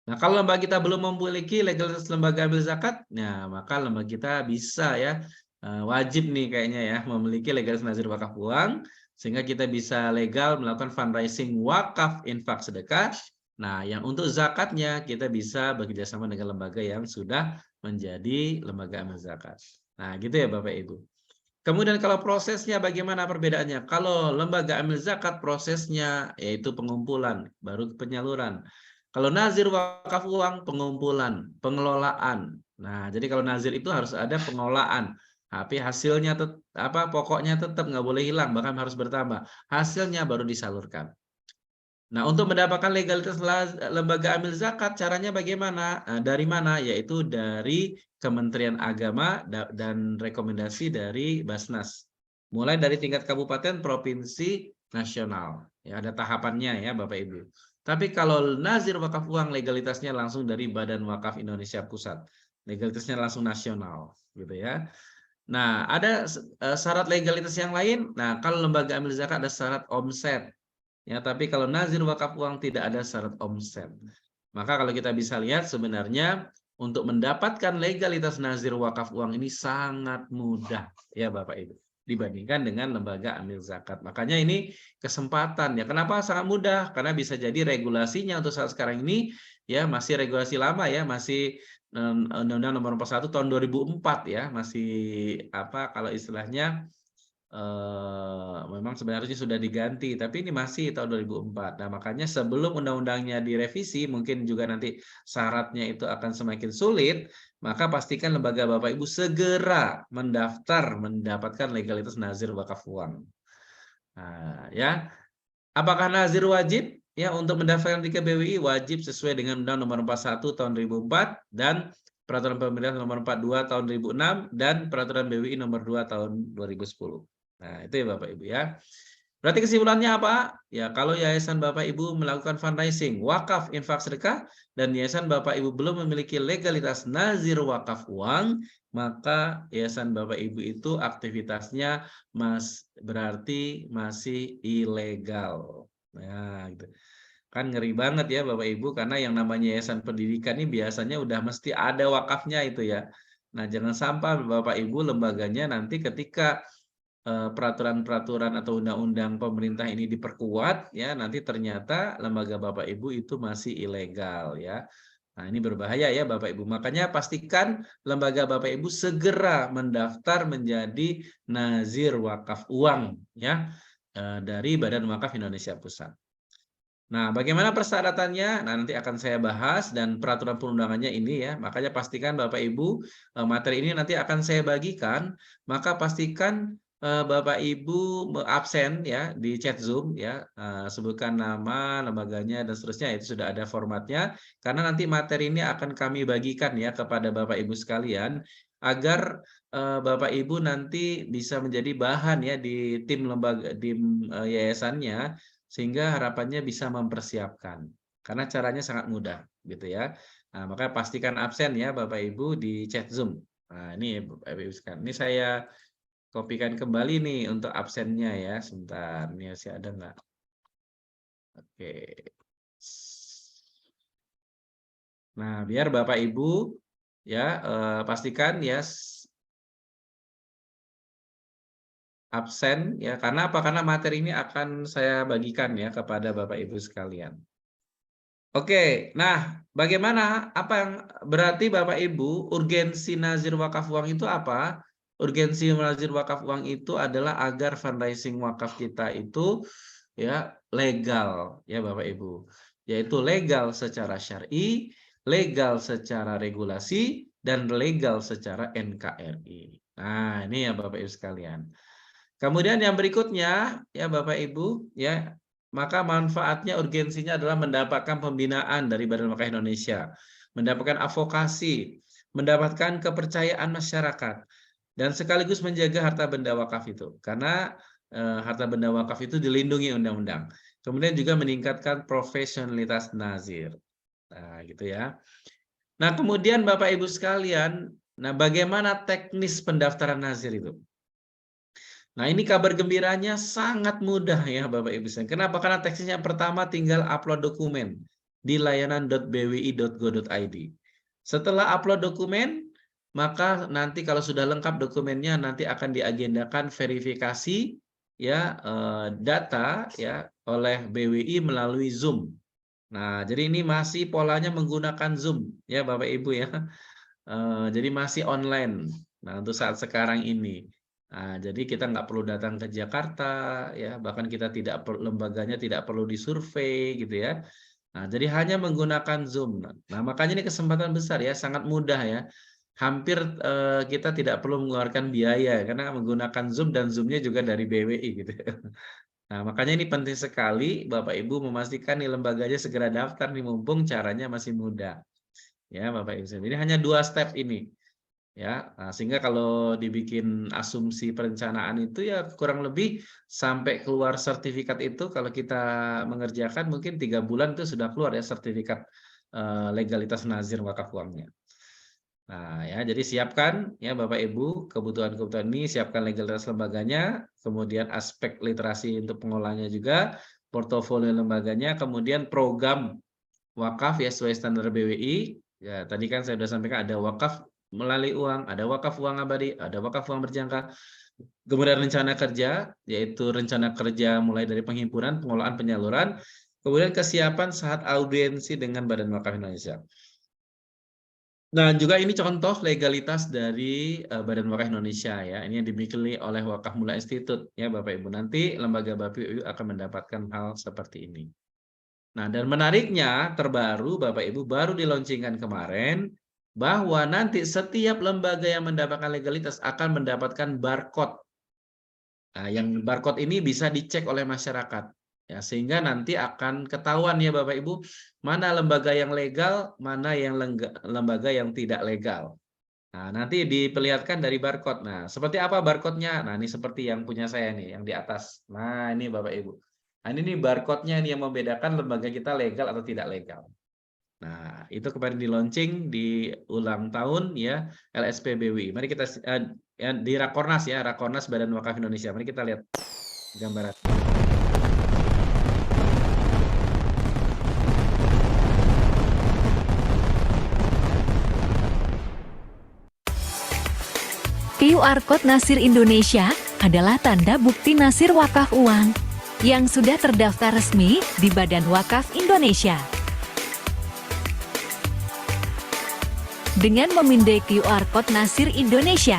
Nah, kalau lembaga kita belum memiliki legalitas lembaga amil zakat, nah maka lembaga kita bisa ya wajib nih kayaknya ya memiliki legalitas nazir wakaf uang sehingga kita bisa legal melakukan fundraising wakaf, infak, sedekah. Nah, yang untuk zakatnya kita bisa bekerjasama dengan lembaga yang sudah menjadi lembaga amil zakat. Nah, gitu ya Bapak Ibu. Kemudian kalau prosesnya bagaimana perbedaannya? Kalau lembaga amil zakat prosesnya yaitu pengumpulan, baru penyaluran. Kalau nazir wakaf uang, pengumpulan, pengelolaan. Nah, jadi kalau nazir itu harus ada pengelolaan. Tapi hasilnya pokoknya tetap nggak boleh hilang, bahkan harus bertambah. Hasilnya baru disalurkan. Nah, untuk mendapatkan legalitas lembaga amil zakat, caranya bagaimana? Nah, dari mana? Yaitu dari Kementerian Agama dan rekomendasi dari Basnas. Mulai dari tingkat kabupaten, provinsi, nasional. Ya, ada tahapannya ya Bapak Ibu. Tapi kalau nazir wakaf uang legalitasnya langsung dari Badan Wakaf Indonesia Pusat. Legalitasnya langsung nasional, gitu ya. Nah, ada syarat legalitas yang lain. Nah, kalau lembaga amil zakat ada syarat omset. Ya, tapi kalau nazir wakaf uang tidak ada syarat omset. Maka kalau kita bisa lihat sebenarnya untuk mendapatkan legalitas nazir wakaf uang ini sangat mudah ya Bapak Ibu dibandingkan dengan lembaga amil zakat. Makanya ini kesempatan ya. Kenapa sangat mudah? Karena bisa jadi regulasinya untuk saat sekarang ini ya masih regulasi lama ya, masih Undang-Undang Nomor 41 Tahun 2004 ya, masih kalau istilahnya memang sebenarnya sudah diganti, tapi ini masih tahun 2004. Nah, makanya sebelum undang-undangnya direvisi, mungkin juga nanti syaratnya itu akan semakin sulit, maka pastikan lembaga Bapak Ibu segera mendapatkan legalitas nazir wakaf uang. Nah, ya. Apakah nazir wajib? Ya, untuk mendaftarkan di KBWI wajib sesuai dengan Undang Nomor 41 Tahun 2004 dan Peraturan Pemerintah Nomor 42 Tahun 2006 dan Peraturan BWI Nomor 2 Tahun 2010. Nah, itu ya Bapak Ibu ya. Berarti kesimpulannya apa? Ya, kalau yayasan Bapak Ibu melakukan fundraising, wakaf, infak, sedekah, dan yayasan Bapak Ibu belum memiliki legalitas nazir wakaf uang, maka yayasan Bapak Ibu itu aktivitasnya berarti masih ilegal. Nah, gitu. Kan ngeri banget ya Bapak Ibu, karena yang namanya yayasan pendidikan ini biasanya udah mesti ada wakafnya itu ya. Nah, jangan sampai Bapak Ibu lembaganya nanti ketika peraturan-peraturan atau undang-undang pemerintah ini diperkuat ya, nanti ternyata lembaga Bapak Ibu itu masih ilegal ya. Nah, ini berbahaya ya Bapak Ibu. Makanya pastikan lembaga Bapak Ibu segera mendaftar menjadi nazir wakaf uang ya dari Badan Wakaf Indonesia Pusat. Nah, bagaimana persyaratannya? Nah, nanti akan saya bahas dan peraturan perundangannya ini ya. Makanya pastikan Bapak Ibu materi ini nanti akan saya bagikan, maka pastikan Bapak Ibu absen ya di chat Zoom ya, sebutkan nama, lembaganya dan seterusnya, itu sudah ada formatnya. Karena nanti materi ini akan kami bagikan ya kepada Bapak Ibu sekalian agar Bapak Ibu nanti bisa menjadi bahan ya di tim lembaga yayasannya, sehingga harapannya bisa mempersiapkan. Karena caranya sangat mudah gitu ya. Nah, makanya pastikan absen ya Bapak Ibu di chat Zoom. Nah, ini Bapak Ibu sekalian. Ini saya kopikan kembali nih untuk absennya ya. Sebentar, ini masih ada nggak? Oke. Nah, biar Bapak Ibu ya pastikan ya absen ya. Karena apa? Karena materi ini akan saya bagikan ya kepada Bapak Ibu sekalian. Oke, nah bagaimana? Apa yang berarti Bapak Ibu urgensi nazir wakaf uang itu apa? Urgensi nazir wakaf uang itu adalah agar fundraising wakaf kita itu ya legal ya Bapak Ibu, yaitu legal secara syar'i, legal secara regulasi, dan legal secara NKRI. Nah ini ya Bapak Ibu sekalian. Kemudian yang berikutnya ya Bapak Ibu ya, maka manfaatnya urgensinya adalah mendapatkan pembinaan dari Badan Wakaf Indonesia, mendapatkan advokasi, mendapatkan kepercayaan masyarakat, dan sekaligus menjaga harta benda wakaf itu. Karena harta benda wakaf itu dilindungi undang-undang. Kemudian juga meningkatkan profesionalitas nazir. Nah, gitu ya. Nah, kemudian Bapak Ibu sekalian, nah bagaimana teknis pendaftaran nazir itu? Nah, ini kabar gembiranya sangat mudah ya Bapak Ibu sekalian. Kenapa? Karena teknisnya pertama tinggal upload dokumen di layanan.bwi.go.id. Setelah upload dokumen, maka nanti kalau sudah lengkap dokumennya nanti akan diagendakan verifikasi ya data ya oleh BWI melalui Zoom. Nah, jadi ini masih polanya menggunakan Zoom ya Bapak Ibu ya. Jadi masih online. Nah, untuk saat sekarang ini. Nah, jadi kita nggak perlu datang ke Jakarta, ya bahkan kita lembaganya tidak perlu disurvei gitu ya. Nah, jadi hanya menggunakan Zoom. Nah, makanya ini kesempatan besar ya, sangat mudah ya. Hampir kita tidak perlu mengeluarkan biaya karena menggunakan Zoom dan Zoom-nya juga dari BWI gitu. Nah, makanya ini penting sekali Bapak Ibu memastikan nih lembaganya segera daftar nih mumpung caranya masih mudah. Ya, Bapak Ibu. Jadi hanya 2 step ini. Ya, nah, sehingga kalau dibikin asumsi perencanaan itu ya kurang lebih sampai keluar sertifikat itu kalau kita mengerjakan mungkin 3 bulan itu sudah keluar ya sertifikat legalitas nazir wakaf uangnya. Nah ya, jadi siapkan ya Bapak Ibu kebutuhan-kebutuhan ini, siapkan legalitas lembaganya, kemudian aspek literasi untuk pengolahnya juga, portofolio lembaganya, kemudian program wakaf ya sesuai standar BWI. Ya, tadi kan saya sudah sampaikan ada wakaf melalui uang, ada wakaf uang abadi, ada wakaf uang berjangka. Kemudian rencana kerja, yaitu rencana kerja mulai dari penghimpunan, pengolahan, penyaluran. Kemudian kesiapan saat audiensi dengan Badan Wakaf Indonesia. Nah, juga ini contoh legalitas dari Badan Wakaf Indonesia ya. Ini yang dimiliki oleh Wakaf Mula Institute ya Bapak Ibu. Nanti lembaga BAPIU akan mendapatkan hal seperti ini. Nah, dan menariknya terbaru Bapak Ibu baru dilaunchingkan kemarin bahwa nanti setiap lembaga yang mendapatkan legalitas akan mendapatkan barcode. Nah, yang barcode ini bisa dicek oleh masyarakat. Ya, sehingga nanti akan ketahuan ya Bapak Ibu, mana lembaga yang legal, mana yang lembaga yang tidak legal. Nah, nanti diperlihatkan dari barcode. Nah, seperti apa barcode-nya? Nah, ini seperti yang punya saya nih, yang di atas. Nah, ini Bapak Ibu. Nah, ini barcode-nya yang membedakan lembaga kita legal atau tidak legal. Nah, itu kemarin di launching di ulang tahun ya LSP BWI. Mari kita ya, di Rakornas ya, Rakornas Badan Wakaf Indonesia. Mari kita lihat gambaran. QR Code Nasir Indonesia adalah tanda bukti Nasir Wakaf Uang yang sudah terdaftar resmi di Badan Wakaf Indonesia. Dengan memindai QR Code Nasir Indonesia,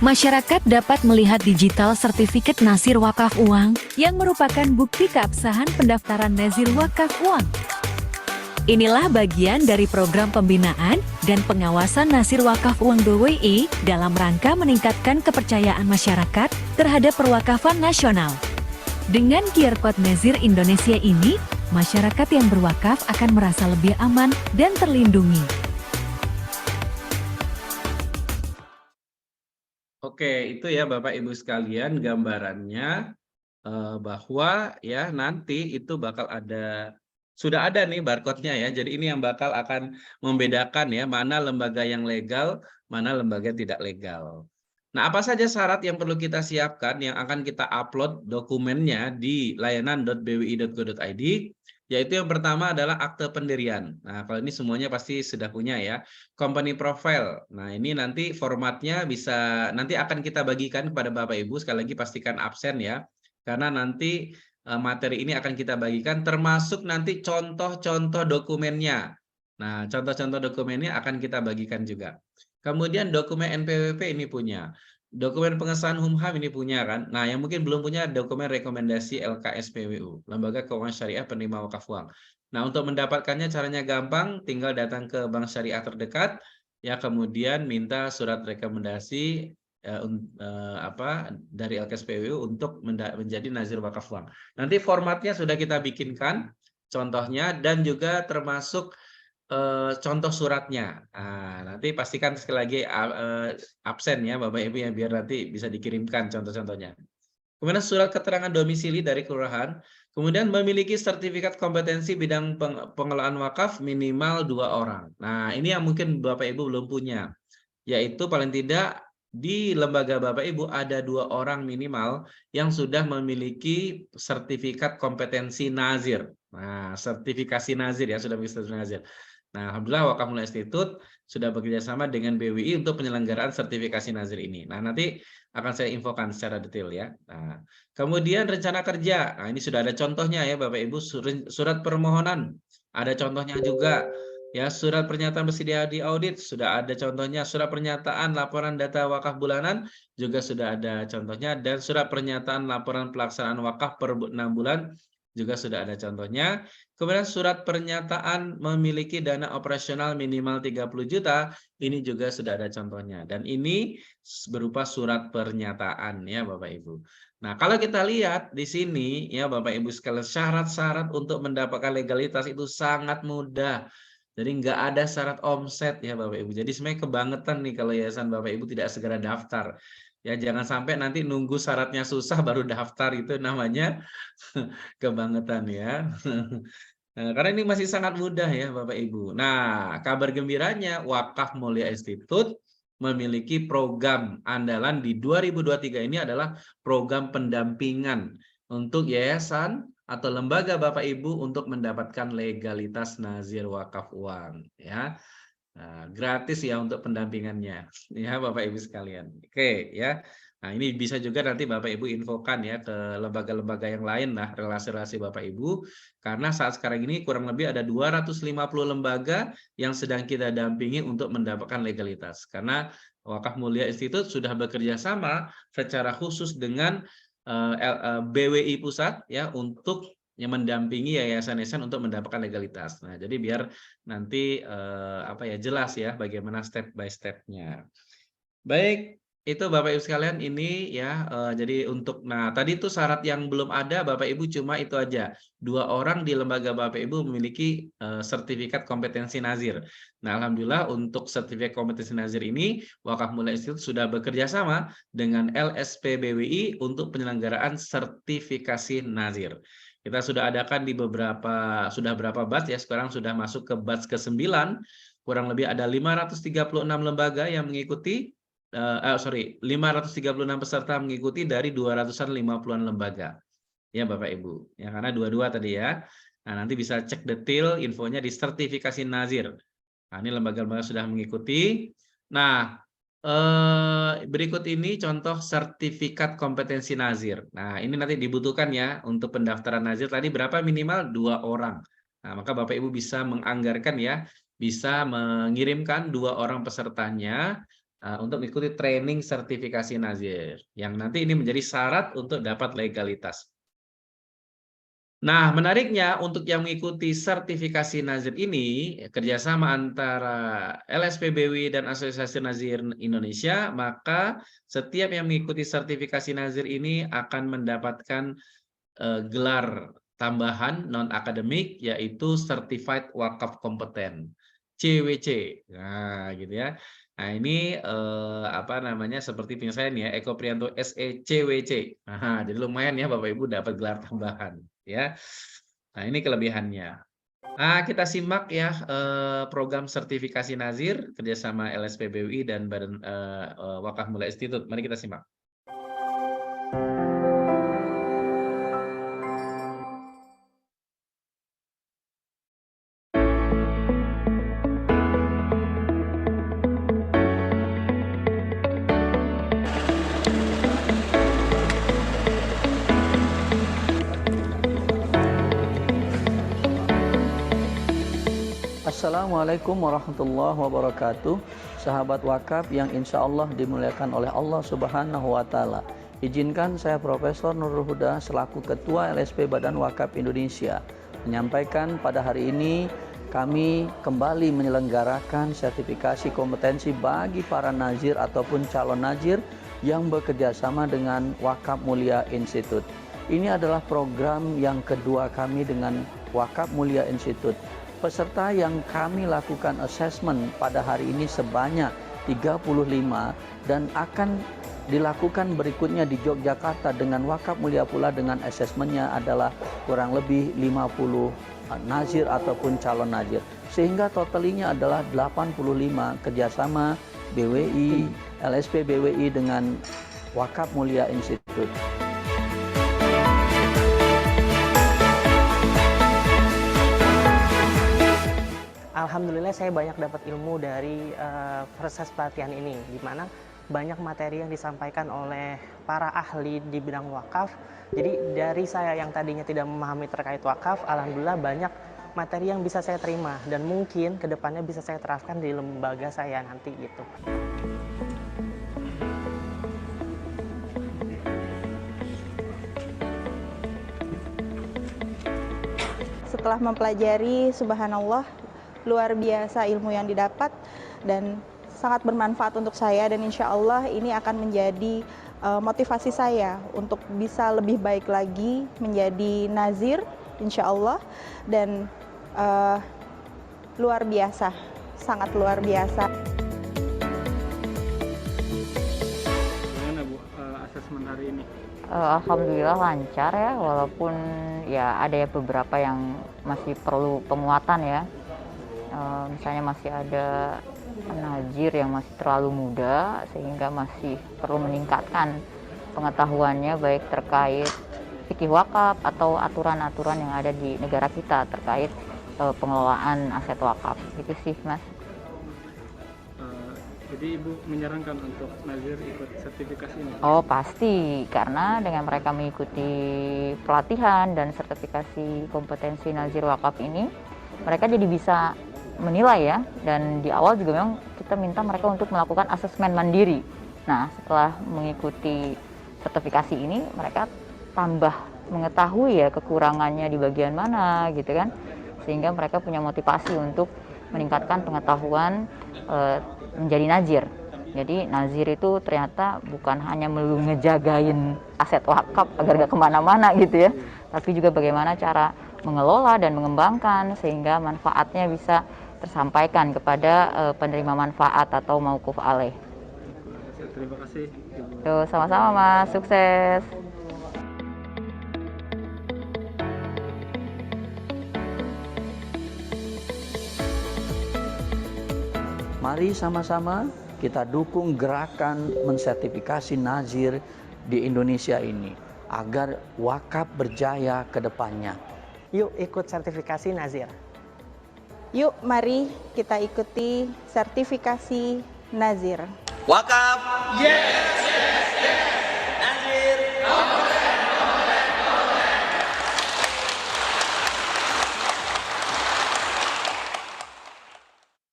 masyarakat dapat melihat digital sertifikat Nasir Wakaf Uang yang merupakan bukti keabsahan pendaftaran Nazir Wakaf Uang. Inilah bagian dari program pembinaan dan pengawasan Nasir Wakaf Uang BWI dalam rangka meningkatkan kepercayaan masyarakat terhadap perwakafan nasional. Dengan QR Code Nazir Indonesia ini, masyarakat yang berwakaf akan merasa lebih aman dan terlindungi. Oke, itu ya Bapak Ibu sekalian gambarannya, bahwa ya nanti itu bakal ada, sudah ada nih barcode-nya ya. Jadi ini yang bakal akan membedakan ya mana lembaga yang legal, mana lembaga yang tidak legal. Nah, apa saja syarat yang perlu kita siapkan yang akan kita upload dokumennya di layanan.bwi.go.id, yaitu yang pertama adalah akte pendirian. Nah, kalau ini semuanya pasti sudah punya ya. Company profile. Nah, ini nanti formatnya bisa, nanti akan kita bagikan kepada Bapak Ibu, sekali lagi pastikan absen ya. Karena nanti materi ini akan kita bagikan termasuk nanti contoh-contoh dokumennya. Nah, contoh-contoh dokumennya akan kita bagikan juga. Kemudian dokumen NPWP ini punya. Dokumen pengesahan HUM-HAM ini punya kan. Nah, yang mungkin belum punya dokumen rekomendasi LKSPWU, Lembaga Keuangan Syariah Penerima Wakaf Uang. Nah, untuk mendapatkannya caranya gampang, tinggal datang ke bank syariah terdekat, ya kemudian minta surat rekomendasi dari LKSPWU untuk menjadi nazir wakaf uang. Nanti formatnya sudah kita bikinkan, contohnya dan juga termasuk contoh suratnya. Nah, nanti pastikan sekali lagi absen ya Bapak Ibu ya, biar nanti bisa dikirimkan contoh-contohnya. Kemudian surat keterangan domisili dari kelurahan, kemudian memiliki sertifikat kompetensi bidang pengelolaan wakaf minimal 2 orang. Nah, ini yang mungkin Bapak Ibu belum punya, yaitu paling tidak di lembaga Bapak Ibu ada 2 orang minimal yang sudah memiliki sertifikat kompetensi nazir. Nah, sertifikasi nazir ya, sudah memiliki sertifikasi nazir. Nah, alhamdulillah Wakaf Mulia Institute sudah bekerjasama dengan BWI untuk penyelenggaraan sertifikasi nazir ini. Nah, nanti akan saya infokan secara detail ya. Nah, kemudian rencana kerja. Nah, ini sudah ada contohnya ya Bapak Ibu, surat permohonan ada contohnya juga. Ya, surat pernyataan bersedia di audit sudah ada contohnya, surat pernyataan laporan data wakaf bulanan juga sudah ada contohnya, dan surat pernyataan laporan pelaksanaan wakaf per 6 bulan juga sudah ada contohnya. Kemudian surat pernyataan memiliki dana operasional minimal 30 juta, ini juga sudah ada contohnya. Dan ini berupa surat pernyataan ya Bapak Ibu. Nah, kalau kita lihat di sini ya Bapak Ibu sekalian, syarat-syarat untuk mendapatkan legalitas itu sangat mudah. Jadi nggak ada syarat omset ya Bapak Ibu. Jadi sebenarnya kebangetan nih kalau yayasan Bapak Ibu tidak segera daftar. Ya jangan sampai nanti nunggu syaratnya susah baru daftar, itu namanya kebangetan ya. Nah, karena ini masih sangat mudah ya Bapak Ibu. Nah, kabar gembiranya Wakaf Mulia Institute memiliki program andalan di 2023 ini adalah program pendampingan untuk yayasan atau lembaga Bapak Ibu untuk mendapatkan legalitas nazir wakaf uang ya. Nah, gratis ya untuk pendampingannya ya Bapak Ibu sekalian. Oke ya. Nah, ini bisa juga nanti Bapak Ibu infokan ya ke lembaga-lembaga yang lain lah, relasi-relasi Bapak Ibu, karena saat sekarang ini kurang lebih ada 250 lembaga yang sedang kita dampingi untuk mendapatkan legalitas. Karena Wakaf Mulia Institute sudah bekerja sama secara khusus dengan BWI Pusat ya untuk yang mendampingi yayasan-yayasan untuk mendapatkan legalitas. Nah, jadi biar nanti jelas ya bagaimana step by step-nya. Baik, itu Bapak Ibu sekalian ini ya, jadi untuk, nah tadi itu syarat yang belum ada Bapak Ibu cuma itu aja. 2 orang di lembaga Bapak Ibu memiliki sertifikat kompetensi nazir. Nah, alhamdulillah untuk sertifikat kompetensi nazir ini Wakaf Mulia Institute sudah bekerja sama dengan LSPBWI untuk penyelenggaraan sertifikasi nazir. Kita sudah adakan di sudah berapa batch ya, sekarang sudah masuk ke batch ke-9, kurang lebih ada 536 lembaga yang mengikuti, 536 peserta mengikuti dari 250-an lembaga. Ya Bapak Ibu, ya karena dua-dua tadi ya. Nah, nanti bisa cek detail infonya di sertifikasi nazir. Nah, ini lembaga-lembaga sudah mengikuti. Nah, berikut ini contoh sertifikat kompetensi nazir. Nah, ini nanti dibutuhkan ya untuk pendaftaran nazir tadi berapa minimal 2 orang. Nah, maka Bapak Ibu bisa menganggarkan ya, bisa mengirimkan 2 orang pesertanya untuk mengikuti training sertifikasi nazir. Yang nanti ini menjadi syarat untuk dapat legalitas. Nah, menariknya untuk yang mengikuti sertifikasi Nazir ini, kerjasama antara LSPBW dan Asosiasi Nazir Indonesia, maka setiap yang mengikuti sertifikasi Nazir ini akan mendapatkan gelar tambahan non-akademik, yaitu Certified Wakaf Kompeten, CWC. Nah, gitu ya. Nah, ini apa namanya, seperti punya saya nih ya, Eko Priyanto SE CWC. Nah, jadi lumayan ya Bapak Ibu dapat gelar tambahan ya. Nah, ini kelebihannya. Nah, kita simak ya program sertifikasi Nazir kerjasama LSPBWI dan Badan Wakaf Mulia Institute. Mari kita simak. Assalamualaikum warahmatullahi wabarakatuh. Sahabat wakaf yang insya Allah dimuliakan oleh Allah Subhanahu wa Ta'ala. Izinkan saya Profesor Nurul Huda selaku Ketua LSP Badan Wakaf Indonesia menyampaikan pada hari ini kami kembali menyelenggarakan sertifikasi kompetensi bagi para nazir ataupun calon nazir yang bekerja sama dengan Wakaf Mulia Institute. Ini adalah program yang kedua kami dengan Wakaf Mulia Institute. Peserta yang kami lakukan assessment pada hari ini sebanyak 35 dan akan dilakukan berikutnya di Yogyakarta dengan Wakaf Mulia pula dengan assessmentnya adalah kurang lebih 50 nazir ataupun calon nazir. Sehingga totalnya adalah 85 kerjasama BWI, LSP BWI dengan Wakaf Mulia Institute. Alhamdulillah saya banyak dapat ilmu dari proses pelatihan ini, di mana banyak materi yang disampaikan oleh para ahli di bidang wakaf. Jadi dari saya yang tadinya tidak memahami terkait wakaf, alhamdulillah banyak materi yang bisa saya terima dan mungkin kedepannya bisa saya terapkan di lembaga saya nanti gitu. Setelah mempelajari, subhanallah, luar biasa ilmu yang didapat dan sangat bermanfaat untuk saya, dan insya Allah ini akan menjadi motivasi saya untuk bisa lebih baik lagi menjadi nazir insya Allah, dan luar biasa, sangat luar biasa. Gimana Bu asesmen hari ini? Alhamdulillah lancar ya, walaupun ya ada ya beberapa yang masih perlu penguatan ya. Misalnya masih ada nazir yang masih terlalu muda sehingga masih perlu meningkatkan pengetahuannya baik terkait fikih wakaf atau aturan-aturan yang ada di negara kita terkait pengelolaan aset wakaf. Gitu sih Mas. Jadi Ibu menyarankan untuk nazir ikut sertifikasi ini? Oh pasti, karena dengan mereka mengikuti pelatihan dan sertifikasi kompetensi nazir wakaf ini, mereka jadi bisa menilai ya, dan di awal juga memang kita minta mereka untuk melakukan asesmen mandiri. Nah setelah mengikuti sertifikasi ini mereka tambah mengetahui ya kekurangannya di bagian mana gitu kan, sehingga mereka punya motivasi untuk meningkatkan pengetahuan menjadi nazir. Jadi nazir itu ternyata bukan hanya melulu ngejagain aset wakaf agar gak kemana-mana gitu ya, tapi juga bagaimana cara mengelola dan mengembangkan sehingga manfaatnya bisa tersampaikan kepada penerima manfaat atau mauquf alaih. Terima kasih Ibu. Tuh, sama-sama Mas, sukses. Mari sama-sama kita dukung gerakan mensertifikasi nazir di Indonesia ini agar wakaf berjaya ke depannya. Yuk ikut sertifikasi nazir. Yuk mari kita ikuti sertifikasi nazir. Wakaf, yes, yes, yes. Nazir,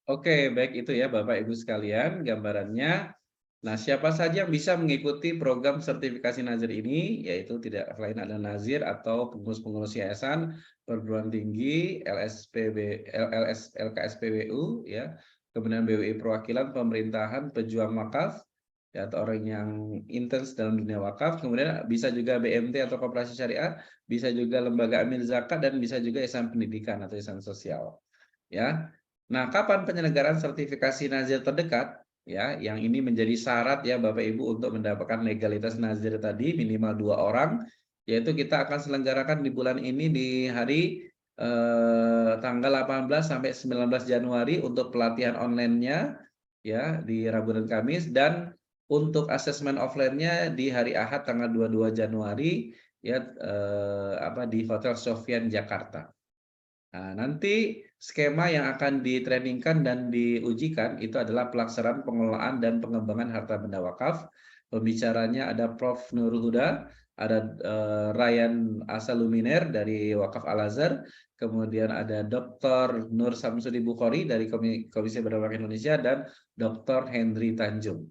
Oke, baik itu ya Bapak Ibu sekalian gambarannya. Nah, siapa saja yang bisa mengikuti program sertifikasi nazir ini, yaitu tidak lain adalah nazir atau pengurus-pengurus yayasan, perguruan tinggi, LKSPWU, ya, kemudian BWI perwakilan, pemerintahan, pejuang wakaf, ya, atau orang yang intens dalam dunia wakaf, kemudian bisa juga BMT atau koperasi syariah, bisa juga lembaga amil zakat, dan bisa juga yayasan pendidikan atau yayasan sosial. Ya, nah kapan penyelenggaraan sertifikasi nazir terdekat? Ya, yang ini menjadi syarat ya Bapak Ibu untuk mendapatkan legalitas nazir tadi minimal 2 orang, yaitu kita akan selenggarakan di bulan ini di hari tanggal 18 sampai 19 Januari untuk pelatihan online-nya ya di Rabu dan Kamis, dan untuk asesmen offline-nya di hari Ahad tanggal 22 Januari ya di Hotel Sofyan Jakarta. Nah, nanti skema yang akan ditrainingkan dan diujikan itu adalah pelaksanaan pengelolaan dan pengembangan harta benda wakaf. Pembicaranya ada Prof. Nurul Huda, ada Ryan Asaluminer dari Wakaf Al-Azhar, kemudian ada Dr. Nur Samsudi Bukhari dari Komisi Badan Wakaf Indonesia, dan Dr. Henry Tanjung.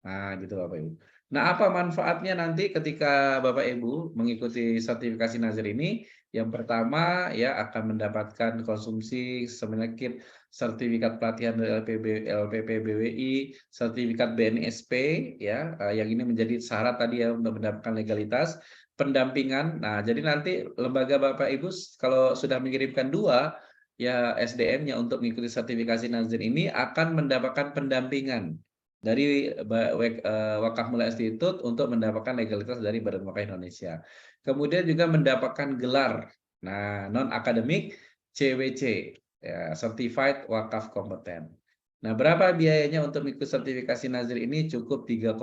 Nah, gitu Bapak Ibu. Nah, apa manfaatnya nanti ketika Bapak Ibu mengikuti sertifikasi nazir ini? Yang pertama ya akan mendapatkan konsumsi semenyakit, sertifikat pelatihan dari LPP BWI, sertifikat BNSP ya, yang ini menjadi syarat tadi ya untuk mendapatkan legalitas, pendampingan. Nah, jadi nanti lembaga Bapak Ibu kalau sudah mengirimkan 2 ya SDM-nya untuk mengikuti sertifikasi nazir ini akan mendapatkan pendampingan dari Wakaf Mulia Institute untuk mendapatkan legalitas dari Badan Wakaf Indonesia. Kemudian juga mendapatkan gelar non akademik CWC ya, Certified Wakaf Kompeten. Nah, berapa biayanya untuk mengikuti sertifikasi nazir ini? Cukup 3,5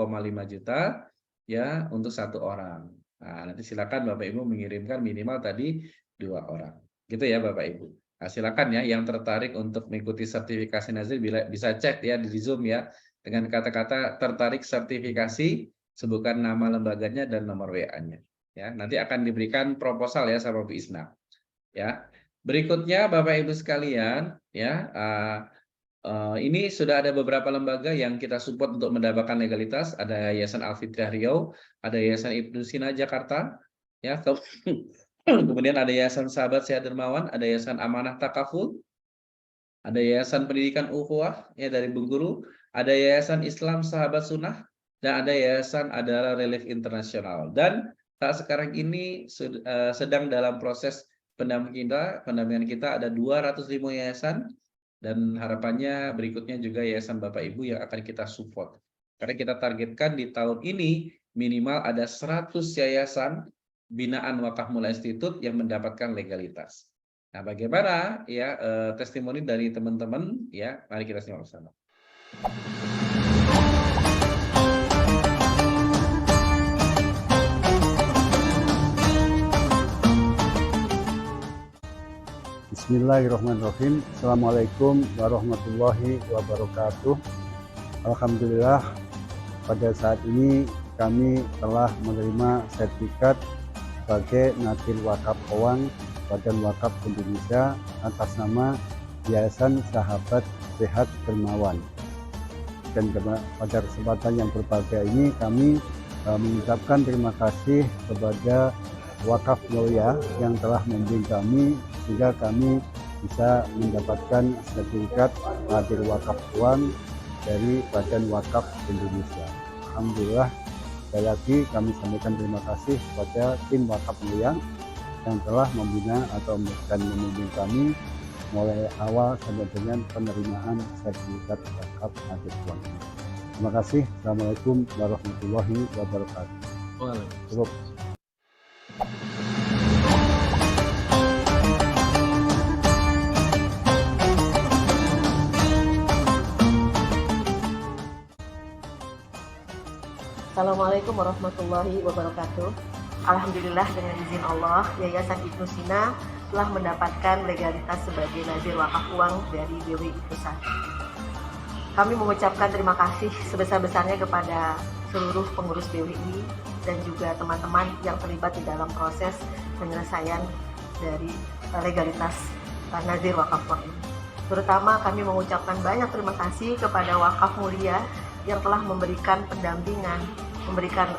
juta ya untuk 1 orang. Nah, nanti silakan Bapak Ibu mengirimkan minimal tadi 2 orang. Gitu ya Bapak Ibu. Nah, silakan ya yang tertarik untuk mengikuti sertifikasi nazir bisa cek ya di Zoom ya dengan kata-kata tertarik sertifikasi, sebutkan nama lembaganya dan nomor WA-nya. Ya, nanti akan diberikan proposal ya sama Bu Isna. Ya, berikutnya Bapak Ibu sekalian, ya, ini sudah ada beberapa lembaga yang kita support untuk mendapatkan legalitas. Ada Yayasan Al-Fitrah Riau, ada Yayasan Ibnu Sina Jakarta, ya, kemudian ada Yayasan Sahabat Sehat Dermawan, ada Yayasan Amanah Takaful, ada Yayasan Pendidikan Ukhuwah ya dari Bengkulu, ada Yayasan Islam Sahabat Sunnah, dan ada Yayasan Adalah Relief Internasional. Dan saat sekarang ini sedang dalam proses pendampingan kita ada 205 yayasan, dan harapannya berikutnya juga yayasan Bapak Ibu yang akan kita support. Karena kita targetkan di tahun ini minimal ada 100 yayasan binaan Wakaf Mulia Institute yang mendapatkan legalitas. Nah, bagaimana ya testimoni dari teman-teman ya? Mari kita simak bersama. Bismillahirrahmanirrahim. Assalamualaikum warahmatullahi wabarakatuh. Alhamdulillah, pada saat ini kami telah menerima sertifikat sebagai Nazir Wakaf Owang Badan Wakaf Indonesia atas nama Yayasan Sahabat Sehat Dermawan. Dan pada kesempatan yang berbahagia ini kami mengucapkan terima kasih kepada Wakaf Mulia yang telah membimbing kami sehingga kami bisa mendapatkan sertifikat Nazir Wakaf Owang dari Badan Wakaf Indonesia. Alhamdulillah, sekali lagi kami sampaikan terima kasih kepada tim Wakaf Mulia yang telah membina atau membimbing kami mulai awal sampai dengan penerimaan sertifikat Wakaf Nazir Owang. Terima kasih. Assalamualaikum warahmatullahi wabarakatuh. Cukup. Assalamualaikum warahmatullahi wabarakatuh. Alhamdulillah dengan izin Allah, Yayasan Ibnu Sina telah mendapatkan legalitas sebagai Nazir Wakaf Uang dari BWI Pusat. Kami mengucapkan terima kasih sebesar-besarnya kepada seluruh pengurus BWI dan juga teman-teman yang terlibat di dalam proses penyelesaian dari legalitas Nazir Wakaf Uang ini. Terutama kami mengucapkan banyak terima kasih kepada Wakaf Mulia yang telah memberikan pendampingan, memberikan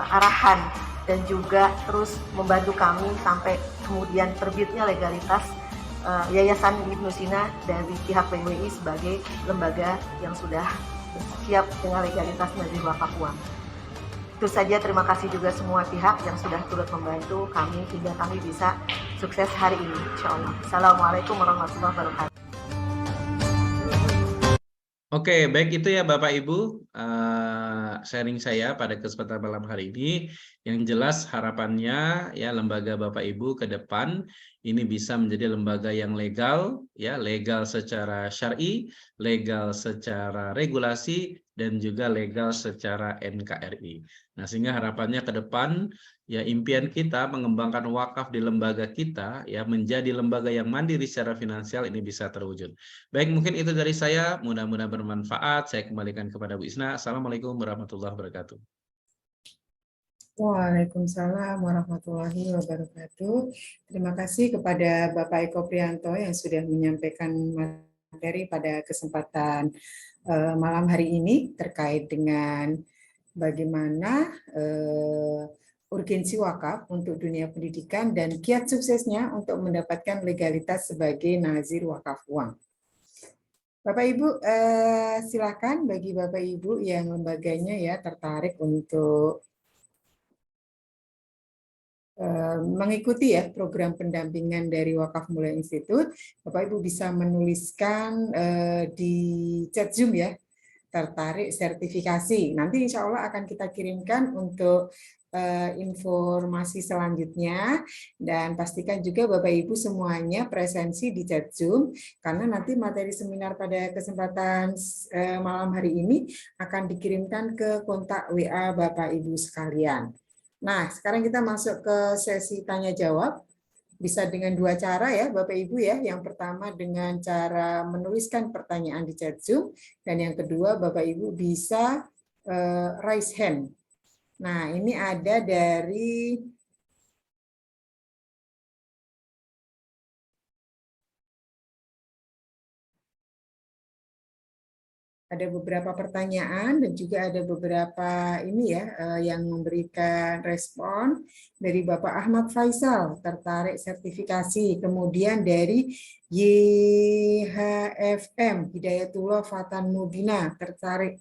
arahan, dan juga terus membantu kami sampai kemudian terbitnya legalitas Yayasan Ibnu Sina dari pihak PWI sebagai lembaga yang sudah siap dengan legalitas nazir wakaf uang. Itu saja, terima kasih juga semua pihak yang sudah turut membantu kami hingga kami bisa sukses hari ini, insya Allah. Assalamualaikum warahmatullahi wabarakatuh. Oke, baik itu ya Bapak Ibu sharing saya pada kesempatan malam hari ini. Yang jelas harapannya ya lembaga Bapak Ibu ke depan ini bisa menjadi lembaga yang legal, ya legal secara syar'i, legal secara regulasi, dan juga legal secara NKRI. Nah, sehingga harapannya ke depan ya impian kita mengembangkan wakaf di lembaga kita ya menjadi lembaga yang mandiri secara finansial ini bisa terwujud. Baik, mungkin itu dari saya, mudah-mudahan bermanfaat. Saya kembalikan kepada Bu Isna. Assalamualaikum warahmatullahi wabarakatuh. Waalaikumsalam warahmatullahi wabarakatuh. Terima kasih kepada Bapak Eko Priyanto yang sudah menyampaikan materi pada kesempatan malam hari ini terkait dengan bagaimana urgensi wakaf untuk dunia pendidikan dan kiat suksesnya untuk mendapatkan legalitas sebagai nazir wakaf uang. Bapak Ibu, silakan bagi Bapak Ibu yang lembaganya ya tertarik untuk mengikuti ya program pendampingan dari Wakaf Mulia Institute, Bapak Ibu bisa menuliskan di chat Zoom ya, tertarik sertifikasi. Nanti insya Allah akan kita kirimkan untuk informasi selanjutnya, dan pastikan juga Bapak Ibu semuanya presensi di chat Zoom, karena nanti materi seminar pada kesempatan malam hari ini akan dikirimkan ke kontak WA Bapak Ibu sekalian. Nah, sekarang kita masuk ke sesi tanya jawab. Bisa dengan dua cara ya Bapak Ibu ya. Yang pertama dengan cara menuliskan pertanyaan di chat Zoom, dan yang kedua Bapak Ibu bisa raise hand. Nah, ini ada dari ada beberapa pertanyaan dan juga ada beberapa ini ya yang memberikan respon. Dari Bapak Ahmad Faisal tertarik sertifikasi, kemudian dari YHFM Hidayatullah Fatan Mubina tertarik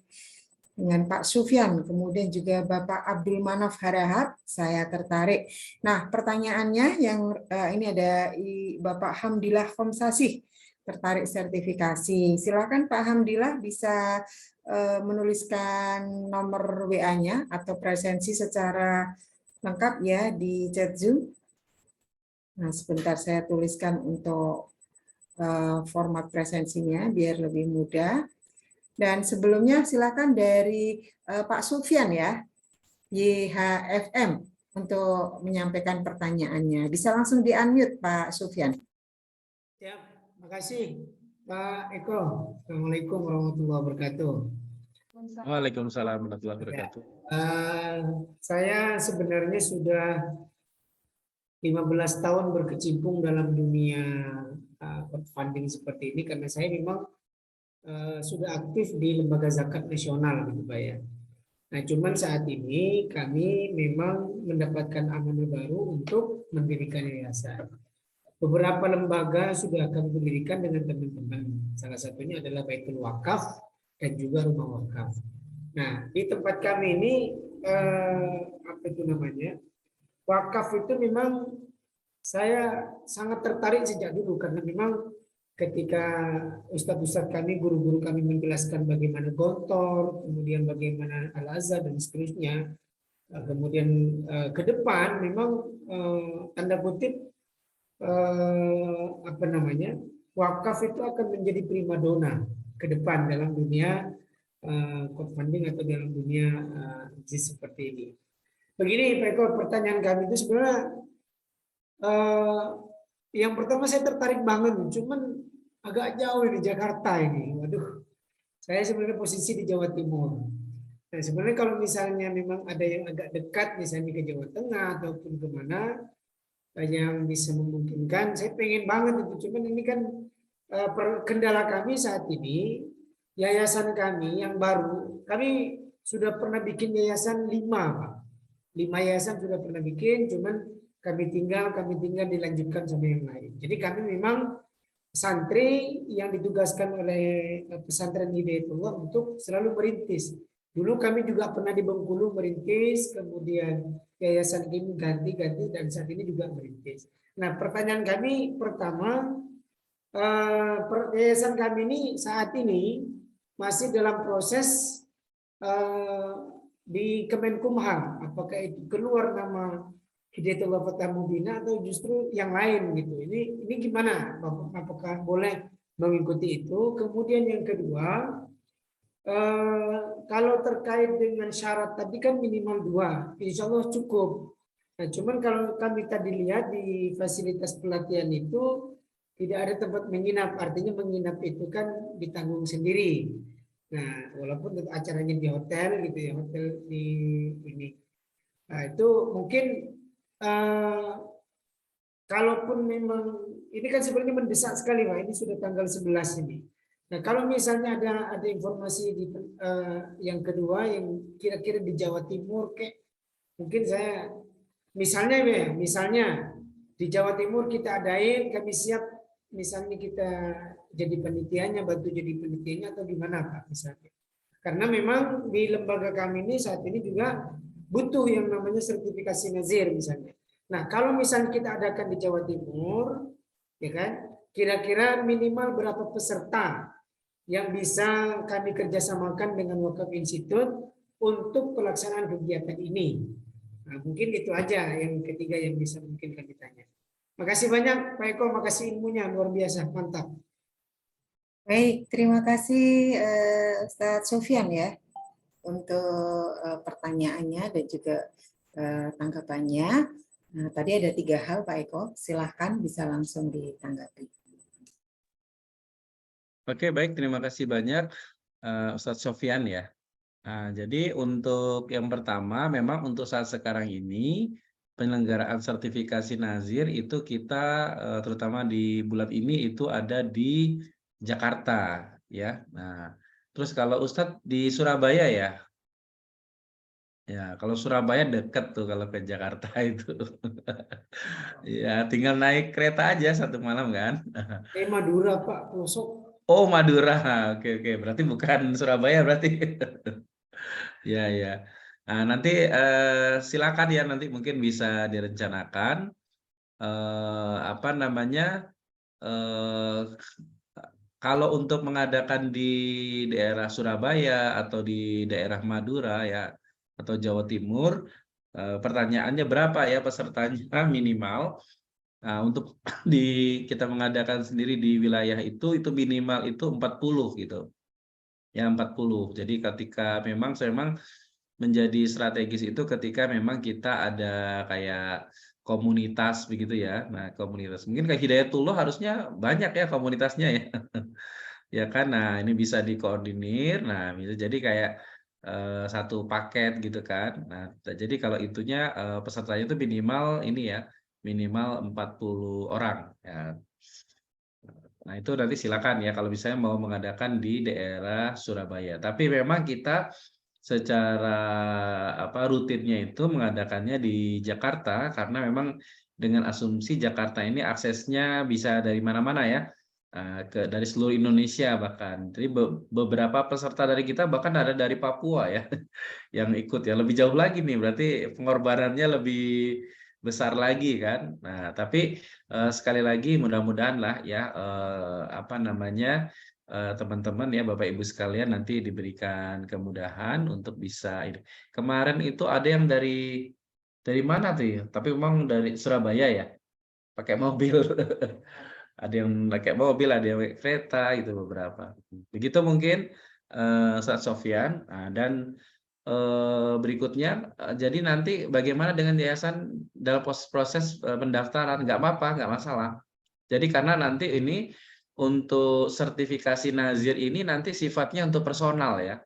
dengan Pak Sufyan, kemudian juga Bapak Abdul Manaf Harahap, saya tertarik. Nah, pertanyaannya yang ini ada Bapak Hamdillah Komsasih tertarik sertifikasi. Silakan Pak Hamdillah bisa menuliskan nomor WA-nya atau presensi secara lengkap ya di chat Zoom. Nah, sebentar saya tuliskan untuk format presensinya biar lebih mudah. Dan sebelumnya silakan dari Pak Sufyan ya, YHFM, untuk menyampaikan pertanyaannya. Bisa langsung di-unmute Pak Sufyan. Ya, terima kasih Pak Eko. Assalamualaikum warahmatullahi wabarakatuh. Waalaikumsalam warahmatullahi wabarakatuh. Saya sebenarnya sudah 15 tahun berkecimpung dalam dunia crowdfunding seperti ini, karena saya memang sudah aktif di lembaga zakat nasional gitu Pak ya. Nah, cuman saat ini kami memang mendapatkan amanah baru untuk mendirikan yayasan. Beberapa lembaga sudah kami dirikan dengan teman-teman. Salah satunya adalah Baitul Wakaf dan juga Rumah Wakaf. Nah, di tempat kami ini apa itu namanya? Wakaf itu memang saya sangat tertarik sejak dulu, karena memang ketika ustadz-ustadz kami, guru-guru kami menjelaskan bagaimana Gontor, kemudian bagaimana Al-Azhar dan seterusnya, kemudian ke depan memang tanda kutip apa namanya, wakaf itu akan menjadi primadona ke depan dalam dunia crowdfunding atau dalam dunia seperti ini. Begini Pak Eko, pertanyaan kami itu sebenarnya yang pertama saya tertarik banget, cuman agak jauh di Jakarta ini. Waduh, saya sebenarnya posisi di Jawa Timur. Nah, sebenarnya kalau misalnya memang ada yang agak dekat, misalnya ke Jawa Tengah ataupun kemana yang bisa memungkinkan, saya pengen banget itu. Cuman ini kan kendala kami saat ini yayasan kami yang baru, kami sudah pernah bikin yayasan 5, Pak. 5 yayasan sudah pernah bikin, cuman kami tinggal dilanjutkan sama yang lain. Jadi kami memang santri yang ditugaskan oleh pesantren Hidayatullah untuk selalu merintis. Dulu kami juga pernah di Bengkulu merintis, kemudian yayasan ini ganti-ganti, dan saat ini juga merintis. Nah, pertanyaan kami pertama, yayasan kami ini saat ini masih dalam proses di Kemenkumham, apakah itu keluar nama Hidayatullah Fatah Mubina atau justru yang lain gitu. Ini gimana? Apakah boleh mengikuti itu? Kemudian yang kedua, kalau terkait dengan syarat tadi kan minimal 2, insya Allah cukup. Nah, cuman kalau kami tadi lihat di fasilitas pelatihan itu tidak ada tempat menginap, artinya menginap itu kan ditanggung sendiri. Nah, walaupun acaranya di hotel gitu ya, hotel di ini. Nah, itu mungkin kalaupun memang ini kan sebenarnya mendesak sekali, Pak. Ini sudah tanggal 11 ini. Nah, kalau misalnya ada informasi di yang kedua yang kira-kira di Jawa Timur, kayak mungkin saya misalnya di Jawa Timur kita adain, kami siap misalnya kita jadi penelitiannya, bantu jadi penelitiannya atau gimana, Pak, misalnya. Karena memang di lembaga kami ini saat ini juga butuh yang namanya sertifikasi nazir misalnya. Nah, kalau misalnya kita adakan di Jawa Timur, ya kan, kira-kira minimal berapa peserta yang bisa kami kerjasamakan dengan Wakaf Institute untuk pelaksanaan kegiatan ini. Nah, mungkin itu aja yang ketiga yang bisa mungkin kami tanya. Makasih banyak Pak Eko, makasih ilmunya luar biasa, mantap. Baik, terima kasih Ustadz Sofyan ya untuk pertanyaannya dan juga tanggapannya. Nah, tadi ada 3 hal Pak Eko, silahkan bisa langsung ditanggapi. Oke, baik, terima kasih banyak Ustadz Sofyan ya. Nah, jadi untuk yang pertama, memang untuk saat sekarang ini penyelenggaraan sertifikasi nazir itu kita terutama di bulan ini itu ada di Jakarta ya. Nah, terus kalau Ustadz di Surabaya ya. Ya, kalau Surabaya dekat tuh kalau ke Jakarta itu. Ya, tinggal naik kereta aja 1 malam kan. Madura, Pak, pelosok. Oh, Madura. Oke, berarti bukan Surabaya berarti. Ya, ya. Nah, nanti silakan ya, nanti mungkin bisa direncanakan apa namanya, kalau untuk mengadakan di daerah Surabaya atau di daerah Madura ya atau Jawa Timur, pertanyaannya berapa ya pesertanya minimal. Nah, untuk kita mengadakan sendiri di wilayah itu minimal itu 40 gitu. Ya 40. Jadi ketika memang menjadi strategis itu ketika memang kita ada kayak komunitas begitu ya. Nah, komunitas. Mungkin kayak Hidayatullah harusnya banyak ya komunitasnya ya. Ya kan. Nah, ini bisa dikoordinir. Nah, bisa jadi kayak satu paket gitu kan. Nah, jadi kalau itunya pesertanya itu minimal ini ya, minimal 40 orang ya. Nah, itu nanti silakan ya kalau misalnya mau mengadakan di daerah Surabaya. Tapi memang kita secara rutinnya itu mengadakannya di Jakarta karena memang dengan asumsi Jakarta ini aksesnya bisa dari mana-mana ya. Dari seluruh Indonesia bahkan. Jadi beberapa peserta dari kita bahkan ada dari Papua ya yang ikut ya, lebih jauh lagi nih, berarti pengorbanannya lebih besar lagi kan. Nah, tapi sekali lagi mudah-mudahan lah ya teman-teman ya Bapak Ibu sekalian nanti diberikan kemudahan untuk bisa ini. Kemarin itu ada yang dari mana tuh ya? Tapi memang dari Surabaya ya, pakai mobil. Ada yang pakai mobil, ada yang pakai kereta gitu beberapa. Begitu mungkin Ustadz Sofyan. Dan berikutnya, jadi nanti bagaimana dengan yayasan dalam proses pendaftaran? Nggak apa-apa, nggak masalah. Jadi karena nanti ini untuk sertifikasi nazir ini nanti sifatnya untuk personal ya.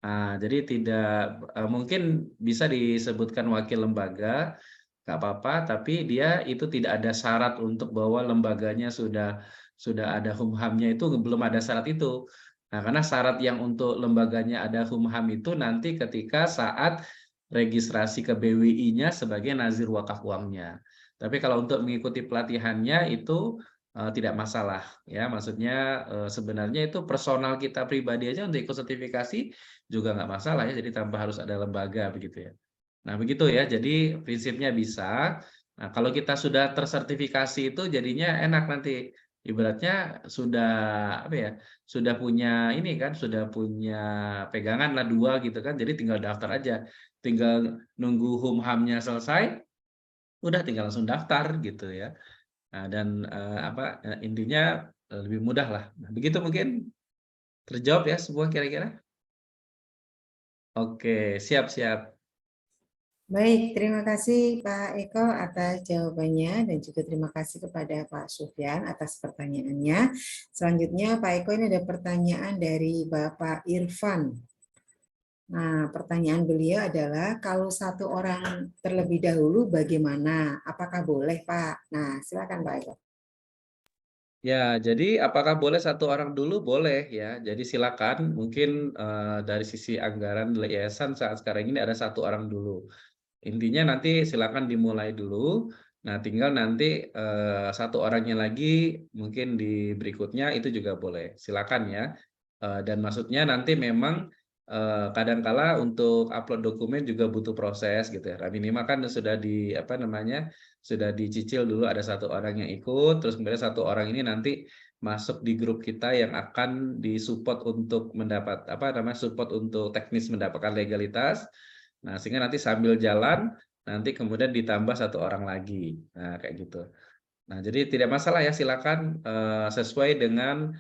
Nah, jadi tidak mungkin bisa disebutkan wakil lembaga, nggak apa-apa, tapi dia itu tidak ada syarat untuk bahwa lembaganya sudah ada humhamnya, itu belum ada syarat itu. Nah, karena syarat yang untuk lembaganya ada humham itu nanti ketika saat registrasi ke BWI-nya sebagai nazir wakaf uangnya. Tapi kalau untuk mengikuti pelatihannya itu tidak masalah ya. Maksudnya sebenarnya itu personal kita pribadi aja untuk ikut sertifikasi juga nggak masalah ya. Jadi tanpa harus ada lembaga begitu ya. Nah, begitu ya. Jadi prinsipnya bisa. Nah, kalau kita sudah tersertifikasi itu jadinya enak nanti. Ibaratnya sudah apa ya? Sudah punya ini kan, sudah punya pegangan lah 2 gitu kan. Jadi tinggal daftar aja. Tinggal nunggu humhamnya selesai, udah tinggal langsung daftar gitu ya. Nah, dan intinya lebih mudah lah. Nah, begitu mungkin terjawab ya semua kira-kira? Oke, siap-siap. Baik, terima kasih Pak Eko atas jawabannya dan juga terima kasih kepada Pak Sufyan atas pertanyaannya. Selanjutnya Pak Eko, ini ada pertanyaan dari Bapak Irfan. Nah, pertanyaan beliau adalah kalau satu orang terlebih dahulu bagaimana? Apakah boleh Pak? Nah, silakan Pak Eko. Ya, jadi apakah boleh satu orang dulu? Boleh ya. Jadi silakan. Mungkin dari sisi anggaran yayasan saat sekarang ini ada satu orang dulu. Intinya nanti silakan dimulai dulu. Nah, tinggal nanti satu orangnya lagi mungkin di berikutnya itu juga boleh. Silakan ya. Dan maksudnya nanti memang kadangkala untuk upload dokumen juga butuh proses gitu ya. Minimal kan sudah sudah dicicil dulu ada satu orang yang ikut, terus kemudian satu orang ini nanti masuk di grup kita yang akan disupport untuk mendapat support untuk teknis mendapatkan legalitas. Nah, sehingga nanti sambil jalan, nanti kemudian ditambah satu orang lagi. Nah, kayak gitu. Nah, jadi tidak masalah ya, silakan sesuai dengan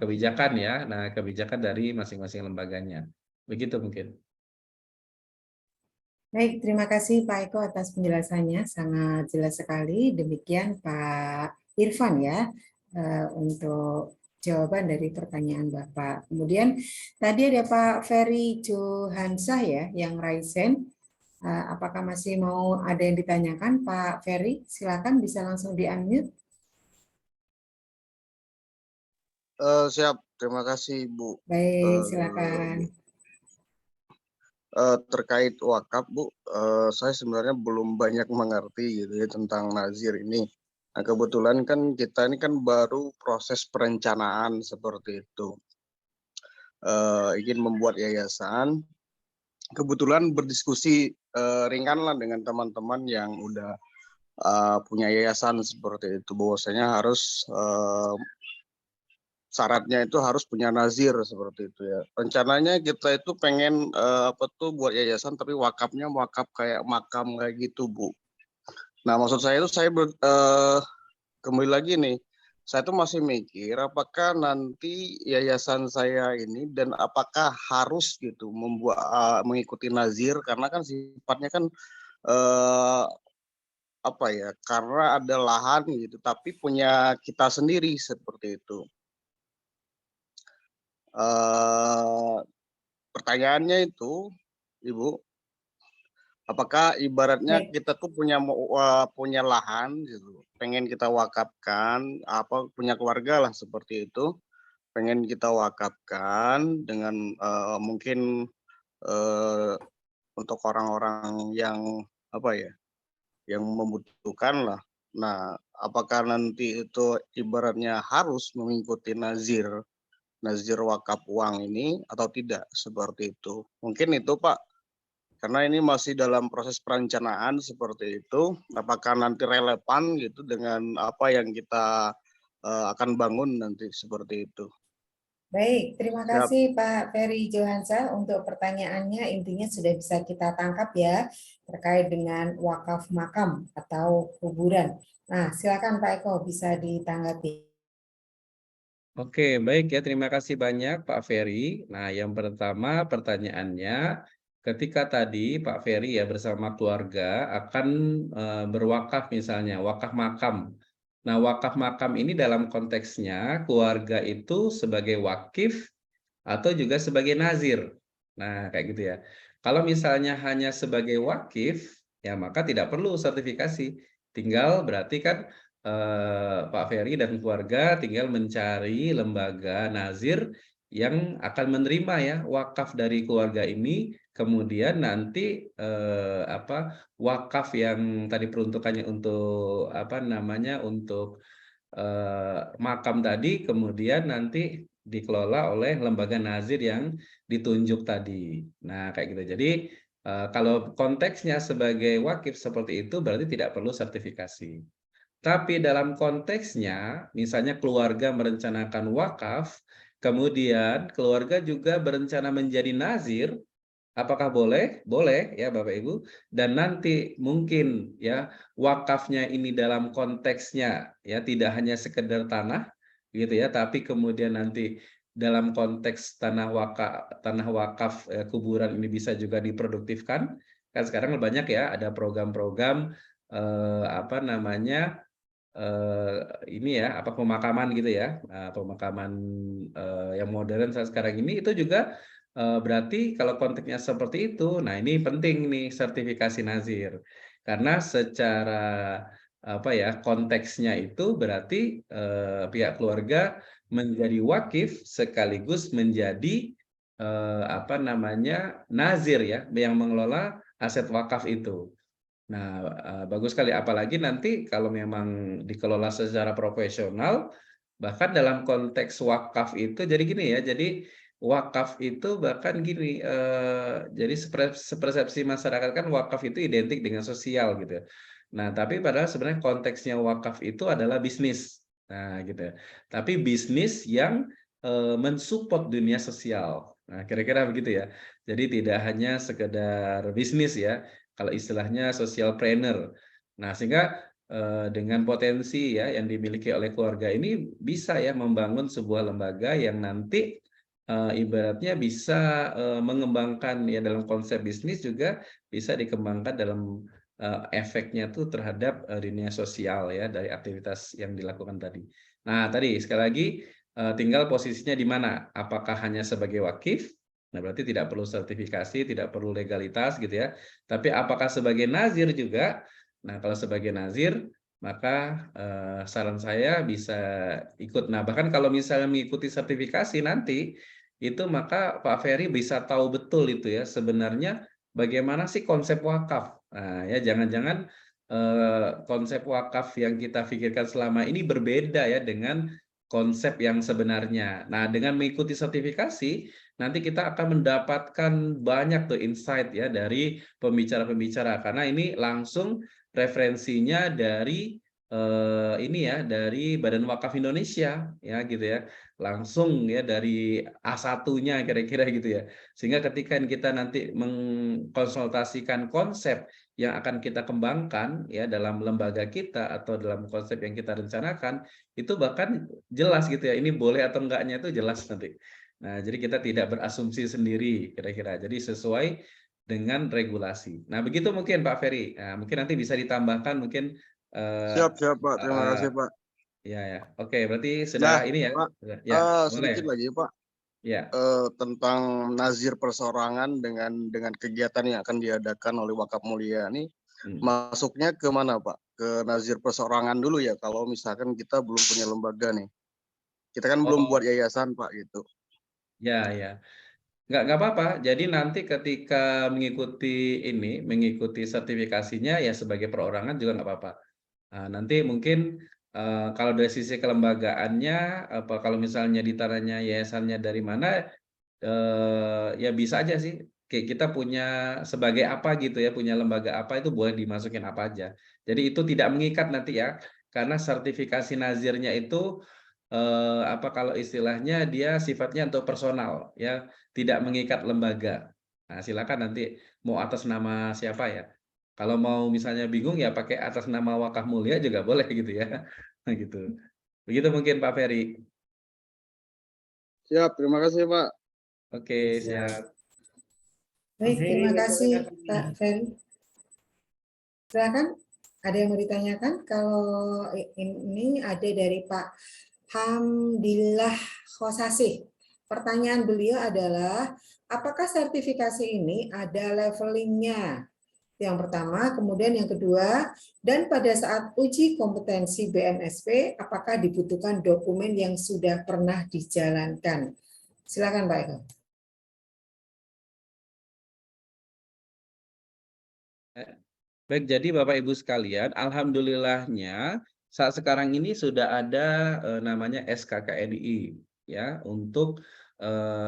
kebijakan ya. Nah, kebijakan dari masing-masing lembaganya. Begitu mungkin. Baik, terima kasih Pak Eko atas penjelasannya, sangat jelas sekali. Demikian Pak Irfan ya, untuk jawaban dari pertanyaan Bapak. Kemudian tadi ada Pak Ferry Johansah ya, yang Raisen. Apakah masih mau ada yang ditanyakan Pak Ferry? Silakan bisa langsung di-unmute. Siap, terima kasih Bu. Baik, silakan. Terkait wakaf Bu, saya sebenarnya belum banyak mengerti gitu ya tentang nazir ini. Nah, kebetulan kan kita ini kan baru proses perencanaan seperti itu. Ingin membuat yayasan, kebetulan berdiskusi ringan lah dengan teman-teman yang udah punya yayasan seperti itu, bahwasanya harus syaratnya itu harus punya nazir seperti itu ya. Rencananya kita itu pengen buat yayasan tapi wakafnya wakaf kayak makam kayak gitu Bu. Nah, maksud saya itu kembali lagi nih, saya tuh masih mikir apakah nanti yayasan saya ini dan apakah harus gitu mengikuti nazir, karena kan sifatnya kan karena ada lahan gitu tapi punya kita sendiri seperti itu. Pertanyaannya itu Ibu, apakah ibaratnya kita tuh punya lahan gitu, pengen kita wakafkan, punya keluarga lah seperti itu, pengen kita wakafkan dengan mungkin untuk orang-orang yang yang membutuhkan lah. Nah, apakah nanti itu ibaratnya harus mengikuti nazir wakaf uang ini atau tidak, seperti itu. Mungkin itu Pak. Karena ini masih dalam proses perencanaan seperti itu, apakah nanti relevan gitu dengan apa yang kita akan bangun nanti seperti itu. Baik, terima kasih Pak Ferry Johansah untuk pertanyaannya. Intinya sudah bisa kita tangkap ya terkait dengan wakaf makam atau kuburan. Nah, silakan Pak Eko bisa ditanggapi. Oke, baik ya. Terima kasih banyak Pak Ferry. Nah, yang pertama pertanyaannya, ketika tadi Pak Ferry ya bersama keluarga akan berwakaf misalnya, wakaf makam. Nah, wakaf makam ini dalam konteksnya keluarga itu sebagai wakif atau juga sebagai nazir. Nah, kayak gitu ya. Kalau misalnya hanya sebagai wakif, ya maka tidak perlu sertifikasi. Tinggal berarti kan Pak Ferry dan keluarga tinggal mencari lembaga nazir yang akan menerima ya wakaf dari keluarga ini, kemudian nanti wakaf yang tadi peruntukannya untuk untuk makam tadi, kemudian nanti dikelola oleh lembaga nazir yang ditunjuk tadi. Nah, kayak gitu. Jadi kalau konteksnya sebagai wakif seperti itu berarti tidak perlu sertifikasi. Tapi dalam konteksnya, misalnya keluarga merencanakan wakaf, kemudian keluarga juga berencana menjadi nazir, apakah boleh? Boleh ya Bapak Ibu. Dan nanti mungkin ya wakafnya ini dalam konteksnya ya tidak hanya sekedar tanah gitu ya, tapi kemudian nanti dalam konteks tanah wakaf kuburan ini bisa juga diproduktifkan. Kan sekarang banyak ya ada program-program ini ya pemakaman gitu ya, pemakaman yang modern saat sekarang ini itu juga berarti kalau konteksnya seperti itu, nah ini penting nih sertifikasi nazir karena secara konteksnya itu berarti pihak keluarga menjadi wakif sekaligus menjadi nazir ya yang mengelola aset wakaf itu. Nah, bagus sekali apalagi nanti kalau memang dikelola secara profesional, bahkan dalam konteks wakaf itu jadi gini ya, jadi wakaf itu bahkan gini, jadi sepersepsi masyarakat kan wakaf itu identik dengan sosial gitu ya. Nah, tapi padahal sebenarnya konteksnya wakaf itu adalah bisnis. Nah, gitu ya. Tapi bisnis yang mensupport dunia sosial. Nah, kira-kira begitu ya. Jadi tidak hanya sekedar bisnis ya, kalau istilahnya social planner. Nah, sehingga dengan potensi ya yang dimiliki oleh keluarga ini bisa ya membangun sebuah lembaga yang nanti ibaratnya bisa mengembangkan ya dalam konsep bisnis juga bisa dikembangkan dalam efeknya tuh terhadap dunia sosial ya dari aktivitas yang dilakukan tadi. Nah, tadi sekali lagi tinggal posisinya di mana? Apakah hanya sebagai wakif? Nah, berarti tidak perlu sertifikasi, tidak perlu legalitas gitu ya. Tapi apakah sebagai nazir juga? Nah, kalau sebagai nazir, maka saran saya bisa ikut. Nah, bahkan kalau misalnya mengikuti sertifikasi nanti, itu maka Pak Ferry bisa tahu betul itu ya, sebenarnya bagaimana sih konsep wakaf. Nah, ya jangan-jangan konsep wakaf yang kita pikirkan selama ini berbeda ya dengan konsep yang sebenarnya. Nah, dengan mengikuti sertifikasi, nanti kita akan mendapatkan banyak tuh insight ya dari pembicara-pembicara karena ini langsung referensinya dari dari Badan Wakaf Indonesia ya gitu ya. Langsung ya dari A1-nya kira-kira gitu ya. Sehingga ketika kita nanti mengkonsultasikan konsep yang akan kita kembangkan ya dalam lembaga kita atau dalam konsep yang kita rencanakan itu bahkan jelas gitu ya. Ini boleh atau enggaknya itu jelas nanti. Nah, jadi kita tidak berasumsi sendiri kira-kira. Jadi sesuai dengan regulasi. Nah, begitu mungkin Pak Ferry. Nah, mungkin nanti bisa ditambahkan mungkin Siap, Pak. Terima kasih, Pak. Ya. Oke, berarti sudah ini ya. Pak, Ya, sedikit boleh. lagi, Pak. Ya. Tentang nazir perseorangan dengan kegiatan yang akan diadakan oleh Wakaf Mulia ini, masuknya ke mana, Pak? Ke nazir perseorangan dulu ya, kalau misalkan kita belum punya lembaga nih. Kita kan belum buat yayasan, Pak, gitu. Ya. Nggak apa-apa. Jadi nanti ketika mengikuti sertifikasinya ya sebagai perorangan juga nggak apa-apa. Nah, nanti mungkin kalau dari sisi kelembagaannya, kalau misalnya ditananya yayasannya dari mana, ya bisa aja sih. Kita punya sebagai apa gitu ya, punya lembaga apa itu boleh dimasukin apa aja. Jadi itu tidak mengikat nanti ya, karena sertifikasi nazirnya itu kalau istilahnya dia sifatnya untuk personal ya, tidak mengikat lembaga. Nah, silakan nanti mau atas nama siapa ya. Kalau mau misalnya bingung ya pakai atas nama Wakaf Mulia juga boleh gitu ya. Nah, gitu. Begitu mungkin Pak Ferry. Siap, terima kasih Pak. Oke, siap. Baik, terima kasih Pak Ferry. Silakan, ada yang mau ditanyakan? Kalau ini ada dari Pak Hamdillah Khosasih. Pertanyaan beliau adalah, apakah sertifikasi ini ada levelingnya? Yang pertama, kemudian yang kedua, dan pada saat uji kompetensi BNSP, apakah dibutuhkan dokumen yang sudah pernah dijalankan? Silakan Pak Eko. Baik, jadi Bapak Ibu sekalian, alhamdulillahnya saat sekarang ini sudah ada namanya SKKNI ya untuk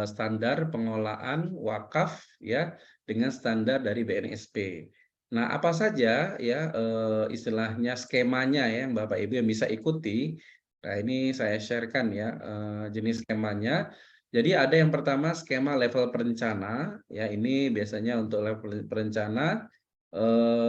standar pengelolaan wakaf ya dengan standar dari BNSP. Nah, apa saja ya istilahnya skemanya ya yang Bapak Ibu yang bisa ikuti. Nah, ini saya sharekan ya jenis skemanya. Jadi ada yang pertama skema level perencana ya, ini biasanya untuk level perencana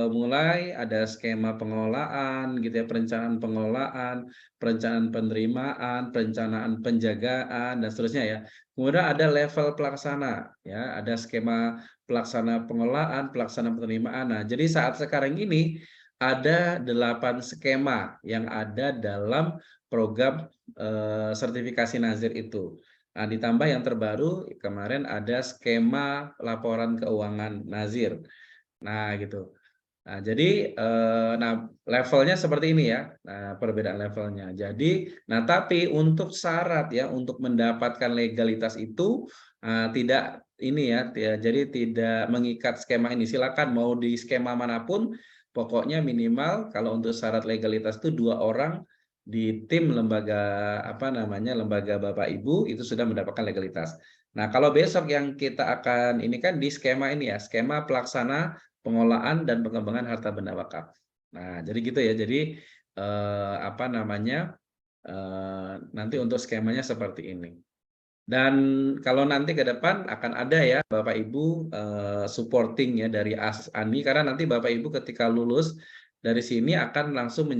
mulai ada skema pengelolaan gitu ya, perencanaan pengelolaan, perencanaan penerimaan, perencanaan penjagaan dan seterusnya ya. Kemudian ada level pelaksana ya, ada skema pelaksana pengelolaan, pelaksana penerimaan. Nah, jadi saat sekarang ini ada 8 skema yang ada dalam program sertifikasi Nazir itu. Nah, ditambah yang terbaru kemarin ada skema laporan keuangan Nazir. Nah, gitu. Nah, jadi nah levelnya seperti ini ya. Nah, perbedaan levelnya. Jadi, nah tapi untuk syarat ya untuk mendapatkan legalitas itu tidak ini ya, jadi tidak mengikat skema ini. Silakan mau di skema manapun, pokoknya minimal kalau untuk syarat legalitas itu 2 orang di tim lembaga apa namanya lembaga Bapak Ibu itu sudah mendapatkan legalitas. Nah, kalau besok yang kita akan ini kan di skema ini ya, skema pelaksana pengelolaan dan pengembangan harta benda wakaf. Nah, jadi gitu ya. Jadi apa namanya nanti untuk skemanya seperti ini. Dan kalau nanti ke depan akan ada ya Bapak Ibu supporting ya dari ASANI, karena nanti Bapak Ibu ketika lulus dari sini akan langsung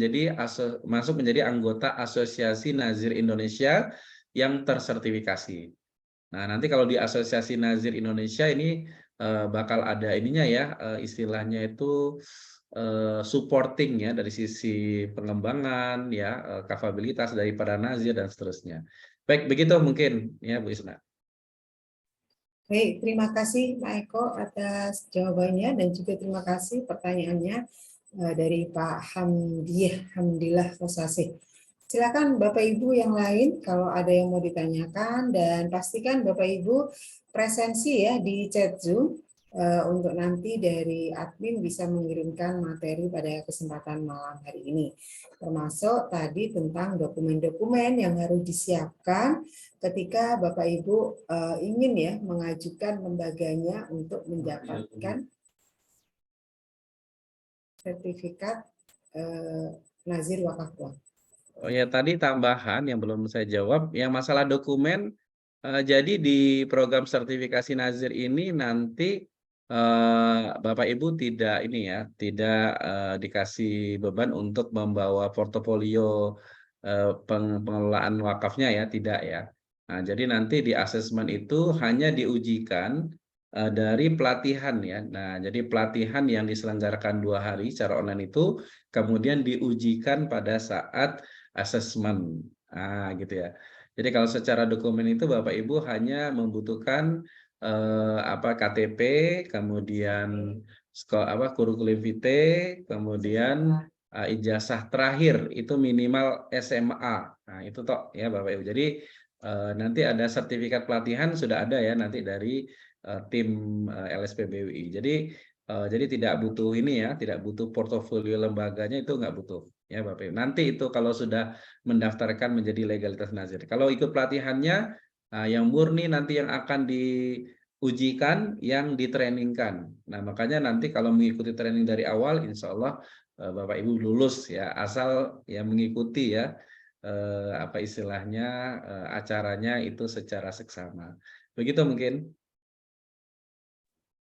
masuk menjadi anggota Asosiasi Nazir Indonesia yang tersertifikasi. Nah, nanti kalau di Asosiasi Nazir Indonesia ini bakal ada ininya ya, istilahnya itu supporting ya dari sisi pengembangan ya, kapabilitas daripada Nazir dan seterusnya. Baik, begitu mungkin ya Bu Isna. Baik, terima kasih Pak Eko atas jawabannya dan juga terima kasih pertanyaannya dari Pak Hamdillah Kosasih. Silakan Bapak Ibu yang lain kalau ada yang mau ditanyakan, dan pastikan Bapak Ibu presensi ya di chat Zoom untuk nanti dari admin bisa mengirimkan materi pada kesempatan malam hari ini. Termasuk tadi tentang dokumen-dokumen yang harus disiapkan ketika Bapak Ibu ingin ya mengajukan lembaganya untuk mendapatkan sertifikat Nazir Wakaf Uang. Oh ya, tadi tambahan yang belum saya jawab, yang masalah dokumen, jadi di program sertifikasi Nazir ini nanti Bapak Ibu tidak ini ya, tidak dikasih beban untuk membawa portofolio pengelolaan wakafnya ya, tidak ya. Nah, jadi nanti di asesmen itu hanya diujikan dari pelatihan ya. Nah, jadi pelatihan yang diselenggarakan 2 hari secara online itu kemudian diujikan pada saat asesmen. Nah, gitu ya. Jadi kalau secara dokumen itu Bapak Ibu hanya membutuhkan KTP, kemudian kurikulum vitae, kemudian ijazah terakhir itu minimal SMA. Nah, itu toh ya Bapak Ibu. Jadi nanti ada sertifikat pelatihan sudah ada ya nanti dari tim LSPBWI. Jadi tidak butuh ini ya, tidak butuh portofolio lembaganya, itu nggak butuh ya Bapak Ibu. Nanti itu kalau sudah mendaftarkan menjadi legalitas Nazir. Kalau ikut pelatihannya yang murni nanti yang akan diujikan yang ditrainingkan. Nah, makanya nanti kalau mengikuti training dari awal, insya Allah Bapak Ibu lulus ya, asal ya mengikuti ya apa istilahnya acaranya itu secara seksama. Begitu mungkin.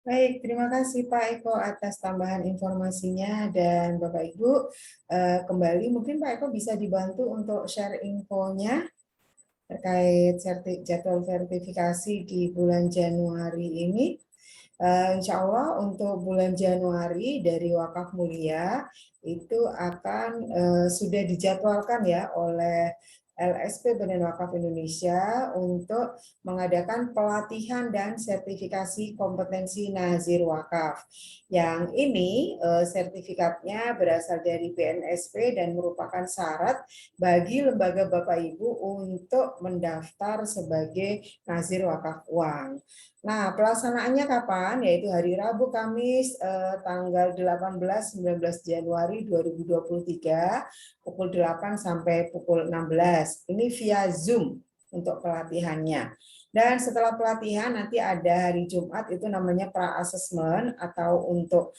Baik, terima kasih Pak Eko atas tambahan informasinya, dan Bapak Ibu kembali mungkin Pak Eko bisa dibantu untuk share infonya terkait jadwal sertifikasi di bulan Januari ini. Insya Allah untuk bulan Januari dari Wakaf Mulia itu akan sudah dijadwalkan ya oleh LSP Badan Wakaf Indonesia untuk mengadakan pelatihan dan sertifikasi kompetensi nazir wakaf. Yang ini sertifikatnya berasal dari BNSP dan merupakan syarat bagi lembaga Bapak Ibu untuk mendaftar sebagai nazir wakaf uang. Nah, pelaksanaannya kapan? Yaitu hari Rabu, Kamis, tanggal 18-19 Januari 2023, pukul 8 sampai pukul 16. Ini via Zoom untuk pelatihannya. Dan setelah pelatihan nanti ada hari Jumat itu namanya pra-assessment atau untuk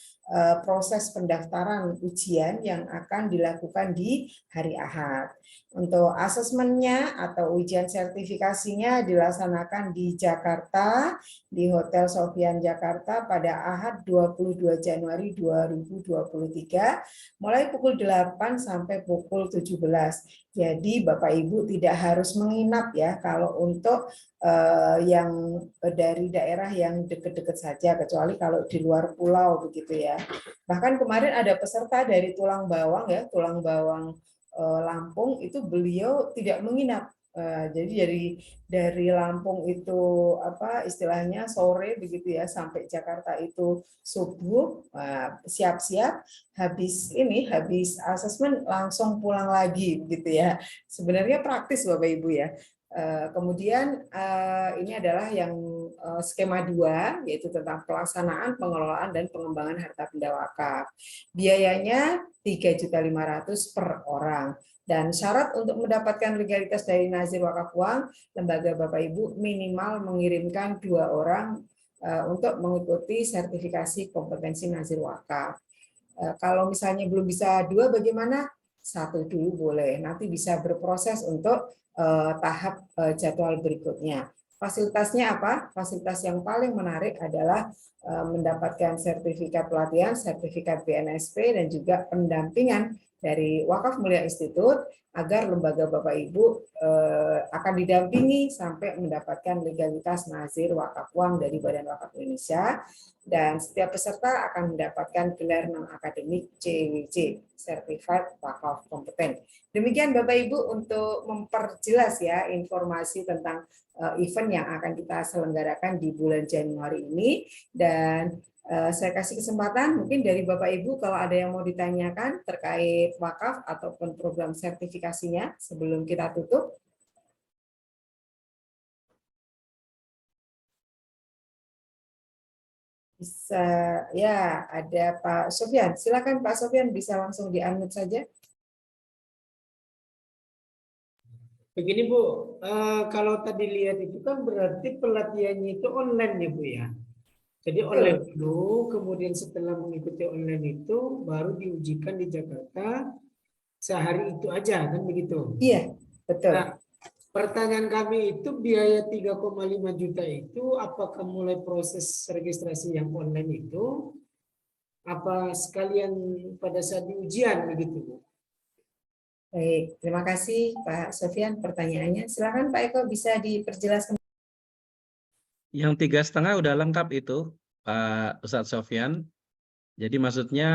proses pendaftaran ujian yang akan dilakukan di hari Ahad. Untuk asesmennya atau ujian sertifikasinya dilaksanakan di Jakarta, di Hotel Sofian Jakarta pada Ahad 22 Januari 2023, mulai pukul 8 sampai pukul 17. Jadi Bapak Ibu tidak harus menginap ya kalau untuk yang dari daerah yang dekat-dekat saja, kecuali kalau di luar pulau begitu ya. Bahkan kemarin ada peserta dari Tulang Bawang ya, Tulang Bawang Lampung itu beliau tidak menginap. Jadi dari Lampung itu apa istilahnya sore begitu ya sampai Jakarta itu subuh, siap-siap habis asesmen langsung pulang lagi gitu ya. Sebenarnya praktis Bapak Ibu ya. Kemudian ini adalah yang skema 2 yaitu tentang pelaksanaan, pengelolaan dan pengembangan harta benda wakaf. Biayanya 3.500.000 per orang. Dan syarat untuk mendapatkan legalitas dari nazir wakaf uang, lembaga Bapak Ibu minimal mengirimkan 2 orang untuk mengikuti sertifikasi kompetensi nazir wakaf. Kalau misalnya belum bisa 2, bagaimana? 1 dulu boleh. Nanti bisa berproses untuk tahap jadwal berikutnya. Fasilitasnya apa? Fasilitas yang paling menarik adalah mendapatkan sertifikat pelatihan, sertifikat BNSP, dan juga pendampingan dari Wakaf Mulia Institute agar lembaga Bapak Ibu akan didampingi sampai mendapatkan legalitas nazir wakaf uang dari Badan Wakaf Indonesia, dan setiap peserta akan mendapatkan gelar non-akademik CWC, Certified Wakaf Kompeten. Demikian Bapak Ibu untuk memperjelas ya informasi tentang event yang akan kita selenggarakan di bulan Januari ini, dan saya kasih kesempatan mungkin dari Bapak Ibu kalau ada yang mau ditanyakan terkait wakaf ataupun program sertifikasinya sebelum kita tutup. Bisa ya, ada Pak Sofyan. Silakan Pak Sofyan, bisa langsung di-unmute saja. Begini Bu, kalau tadi lihat itu kan berarti pelatihannya itu online ya Bu ya. Jadi online dulu, kemudian setelah mengikuti online itu baru diujikan di Jakarta sehari itu aja kan begitu? Iya, betul. Nah, pertanyaan kami itu biaya 3,5 juta itu apakah mulai proses registrasi yang online itu apa sekalian pada saat ujian begitu Bu? Baik, terima kasih Pak Sofyan pertanyaannya. Silakan Pak Eko bisa diperjelas. Yang 3,5 udah lengkap itu, Pak Ustadz Sofyan. Jadi maksudnya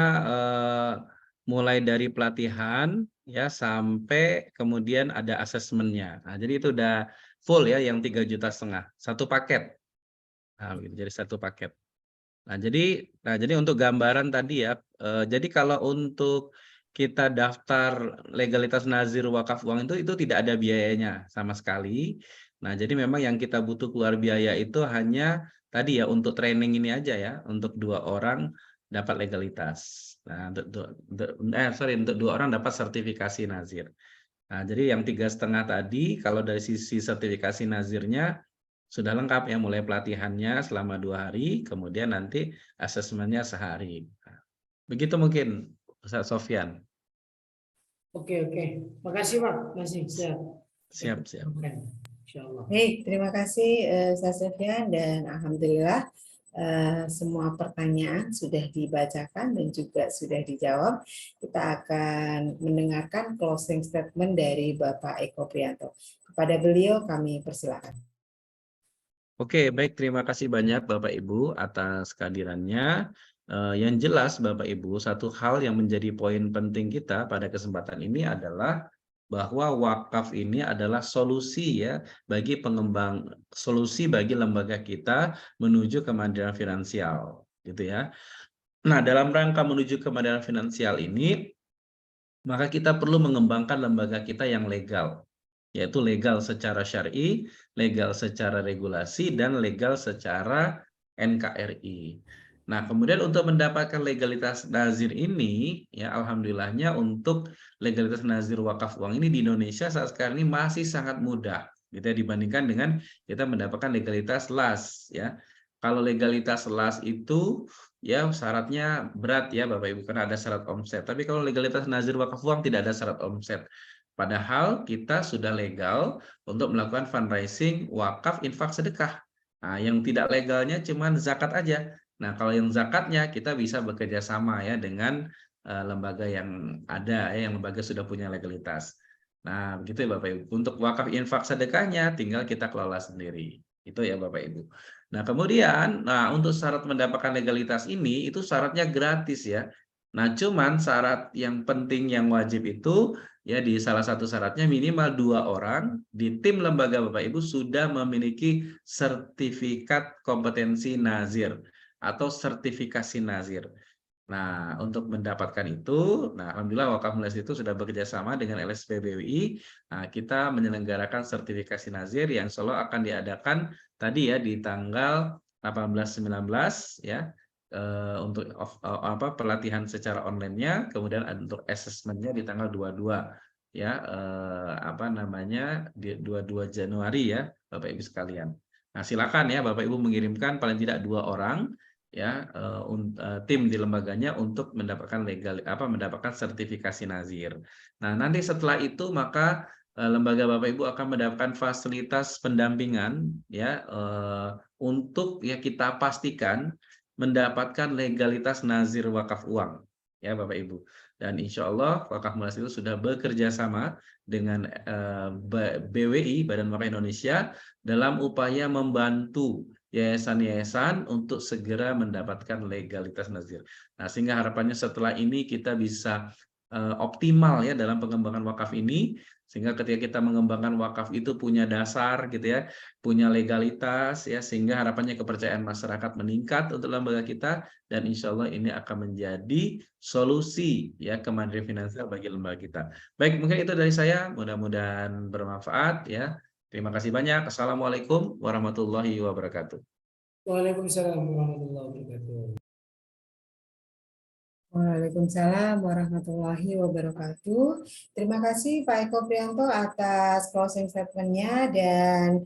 mulai dari pelatihan ya sampai kemudian ada asesmennya. Nah, jadi itu udah full ya yang 3,5 juta, satu paket. Nah, jadi satu paket. Nah, jadi untuk gambaran tadi ya, jadi kalau untuk kita daftar legalitas nazir wakaf uang itu tidak ada biayanya sama sekali. Nah, jadi memang yang kita butuh keluar biaya itu hanya tadi ya untuk training ini aja ya, untuk 2 orang dapat legalitas. Nah, untuk 2 orang dapat sertifikasi nazir. Nah, jadi yang 3,5 tadi kalau dari sisi sertifikasi nazirnya sudah lengkap ya, mulai pelatihannya selama 2 hari, kemudian nanti asesmennya sehari. Nah, begitu mungkin Ustaz Sofyan. Oke. Makasih Pak, masih siap. Siap. Baik, terima kasih Ustaz Sofyan, dan alhamdulillah semua pertanyaan sudah dibacakan dan juga sudah dijawab. Kita akan mendengarkan closing statement dari Bapak Eko Priyanto. Kepada beliau kami persilakan. Oke, baik, terima kasih banyak Bapak Ibu atas kehadirannya. Yang jelas Bapak Ibu, satu hal yang menjadi poin penting kita pada kesempatan ini adalah bahwa wakaf ini adalah solusi ya bagi solusi bagi lembaga kita menuju kemandirian finansial gitu ya. Nah, dalam rangka menuju kemandirian finansial ini, maka kita perlu mengembangkan lembaga kita yang legal, yaitu legal secara syar'i, legal secara regulasi, dan legal secara NKRI. Nah, kemudian untuk mendapatkan legalitas nazir ini, ya alhamdulillahnya untuk legalitas nazir wakaf uang ini di Indonesia saat sekarang ini masih sangat mudah, gitu ya, dibandingkan dengan kita mendapatkan legalitas LAS, ya. Kalau legalitas LAS itu ya syaratnya berat ya Bapak Ibu karena ada syarat omset. Tapi kalau legalitas nazir wakaf uang tidak ada syarat omset. Padahal kita sudah legal untuk melakukan fundraising wakaf infak sedekah. Nah, yang tidak legalnya cuma zakat aja. Nah, kalau yang zakatnya kita bisa bekerja sama ya dengan lembaga yang ada ya, yang lembaga sudah punya legalitas. Nah, begitu ya Bapak Ibu. Untuk wakaf infak sedekahnya tinggal kita kelola sendiri. Itu ya Bapak Ibu. Nah, kemudian untuk syarat mendapatkan legalitas ini itu syaratnya gratis ya. Nah, cuman syarat yang penting yang wajib itu ya di salah satu syaratnya minimal 2 orang di tim lembaga Bapak Ibu sudah memiliki sertifikat kompetensi nazir atau sertifikasi nazir. Nah, untuk mendapatkan itu, alhamdulillah Wakaf Mulia itu sudah bekerja sama dengan LSP BWI. Nah, kita menyelenggarakan sertifikasi nazir yang selalu akan diadakan tadi ya di tanggal 18-19 ya untuk pelatihan secara online-nya, kemudian untuk assessment-nya di tanggal 22 ya di 22 Januari ya Bapak Ibu sekalian. Nah, silakan ya Bapak Ibu mengirimkan paling tidak 2 orang ya tim di lembaganya untuk mendapatkan mendapatkan sertifikasi nazir. Nah, nanti setelah itu maka lembaga Bapak Ibu akan mendapatkan fasilitas pendampingan ya untuk ya kita pastikan mendapatkan legalitas nazir wakaf uang ya Bapak Ibu. Dan insya Allah Wakaf Mulia itu sudah bekerja sama dengan BWI Badan Wakaf Indonesia dalam upaya membantu yayasan-yayasan untuk segera mendapatkan legalitas nazir. Nah, sehingga harapannya setelah ini kita bisa optimal ya dalam pengembangan wakaf ini, sehingga ketika kita mengembangkan wakaf itu punya dasar gitu ya, punya legalitas ya, sehingga harapannya kepercayaan masyarakat meningkat untuk lembaga kita, dan insya Allah ini akan menjadi solusi ya kemandirian finansial bagi lembaga kita. Baik, mungkin itu dari saya, mudah-mudahan bermanfaat ya. Terima kasih banyak. Assalamualaikum warahmatullahi wabarakatuh. Waalaikumsalam warahmatullahi wabarakatuh. Waalaikumsalam warahmatullahi wabarakatuh. Terima kasih Pak Eko Prianto atas closing statement-nya, dan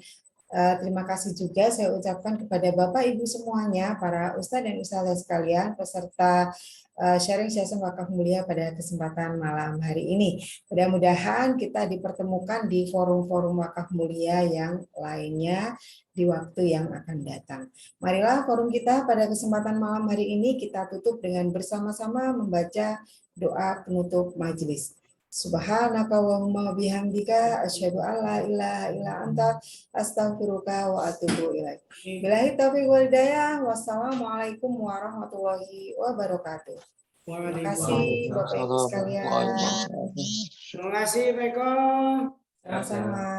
terima kasih juga saya ucapkan kepada Bapak Ibu semuanya, para Ustadz dan Ustazah sekalian, peserta sharing session Wakaf Mulia pada kesempatan malam hari ini. Mudah-mudahan kita dipertemukan di forum-forum Wakaf Mulia yang lainnya di waktu yang akan datang. Marilah forum kita pada kesempatan malam hari ini kita tutup dengan bersama-sama membaca doa penutup majelis. Subhanaka Allahumma bihamdika asyhadu an la ilaha illa anta astaghfiruka wa atubu ilaik. Billahi taufiq wal hidayah. Wassalamualaikum warahmatullahi wabarakatuh. Terima kasih Bapak Ibu sekalian. Terima kasih Pak Eko. Sama-sama.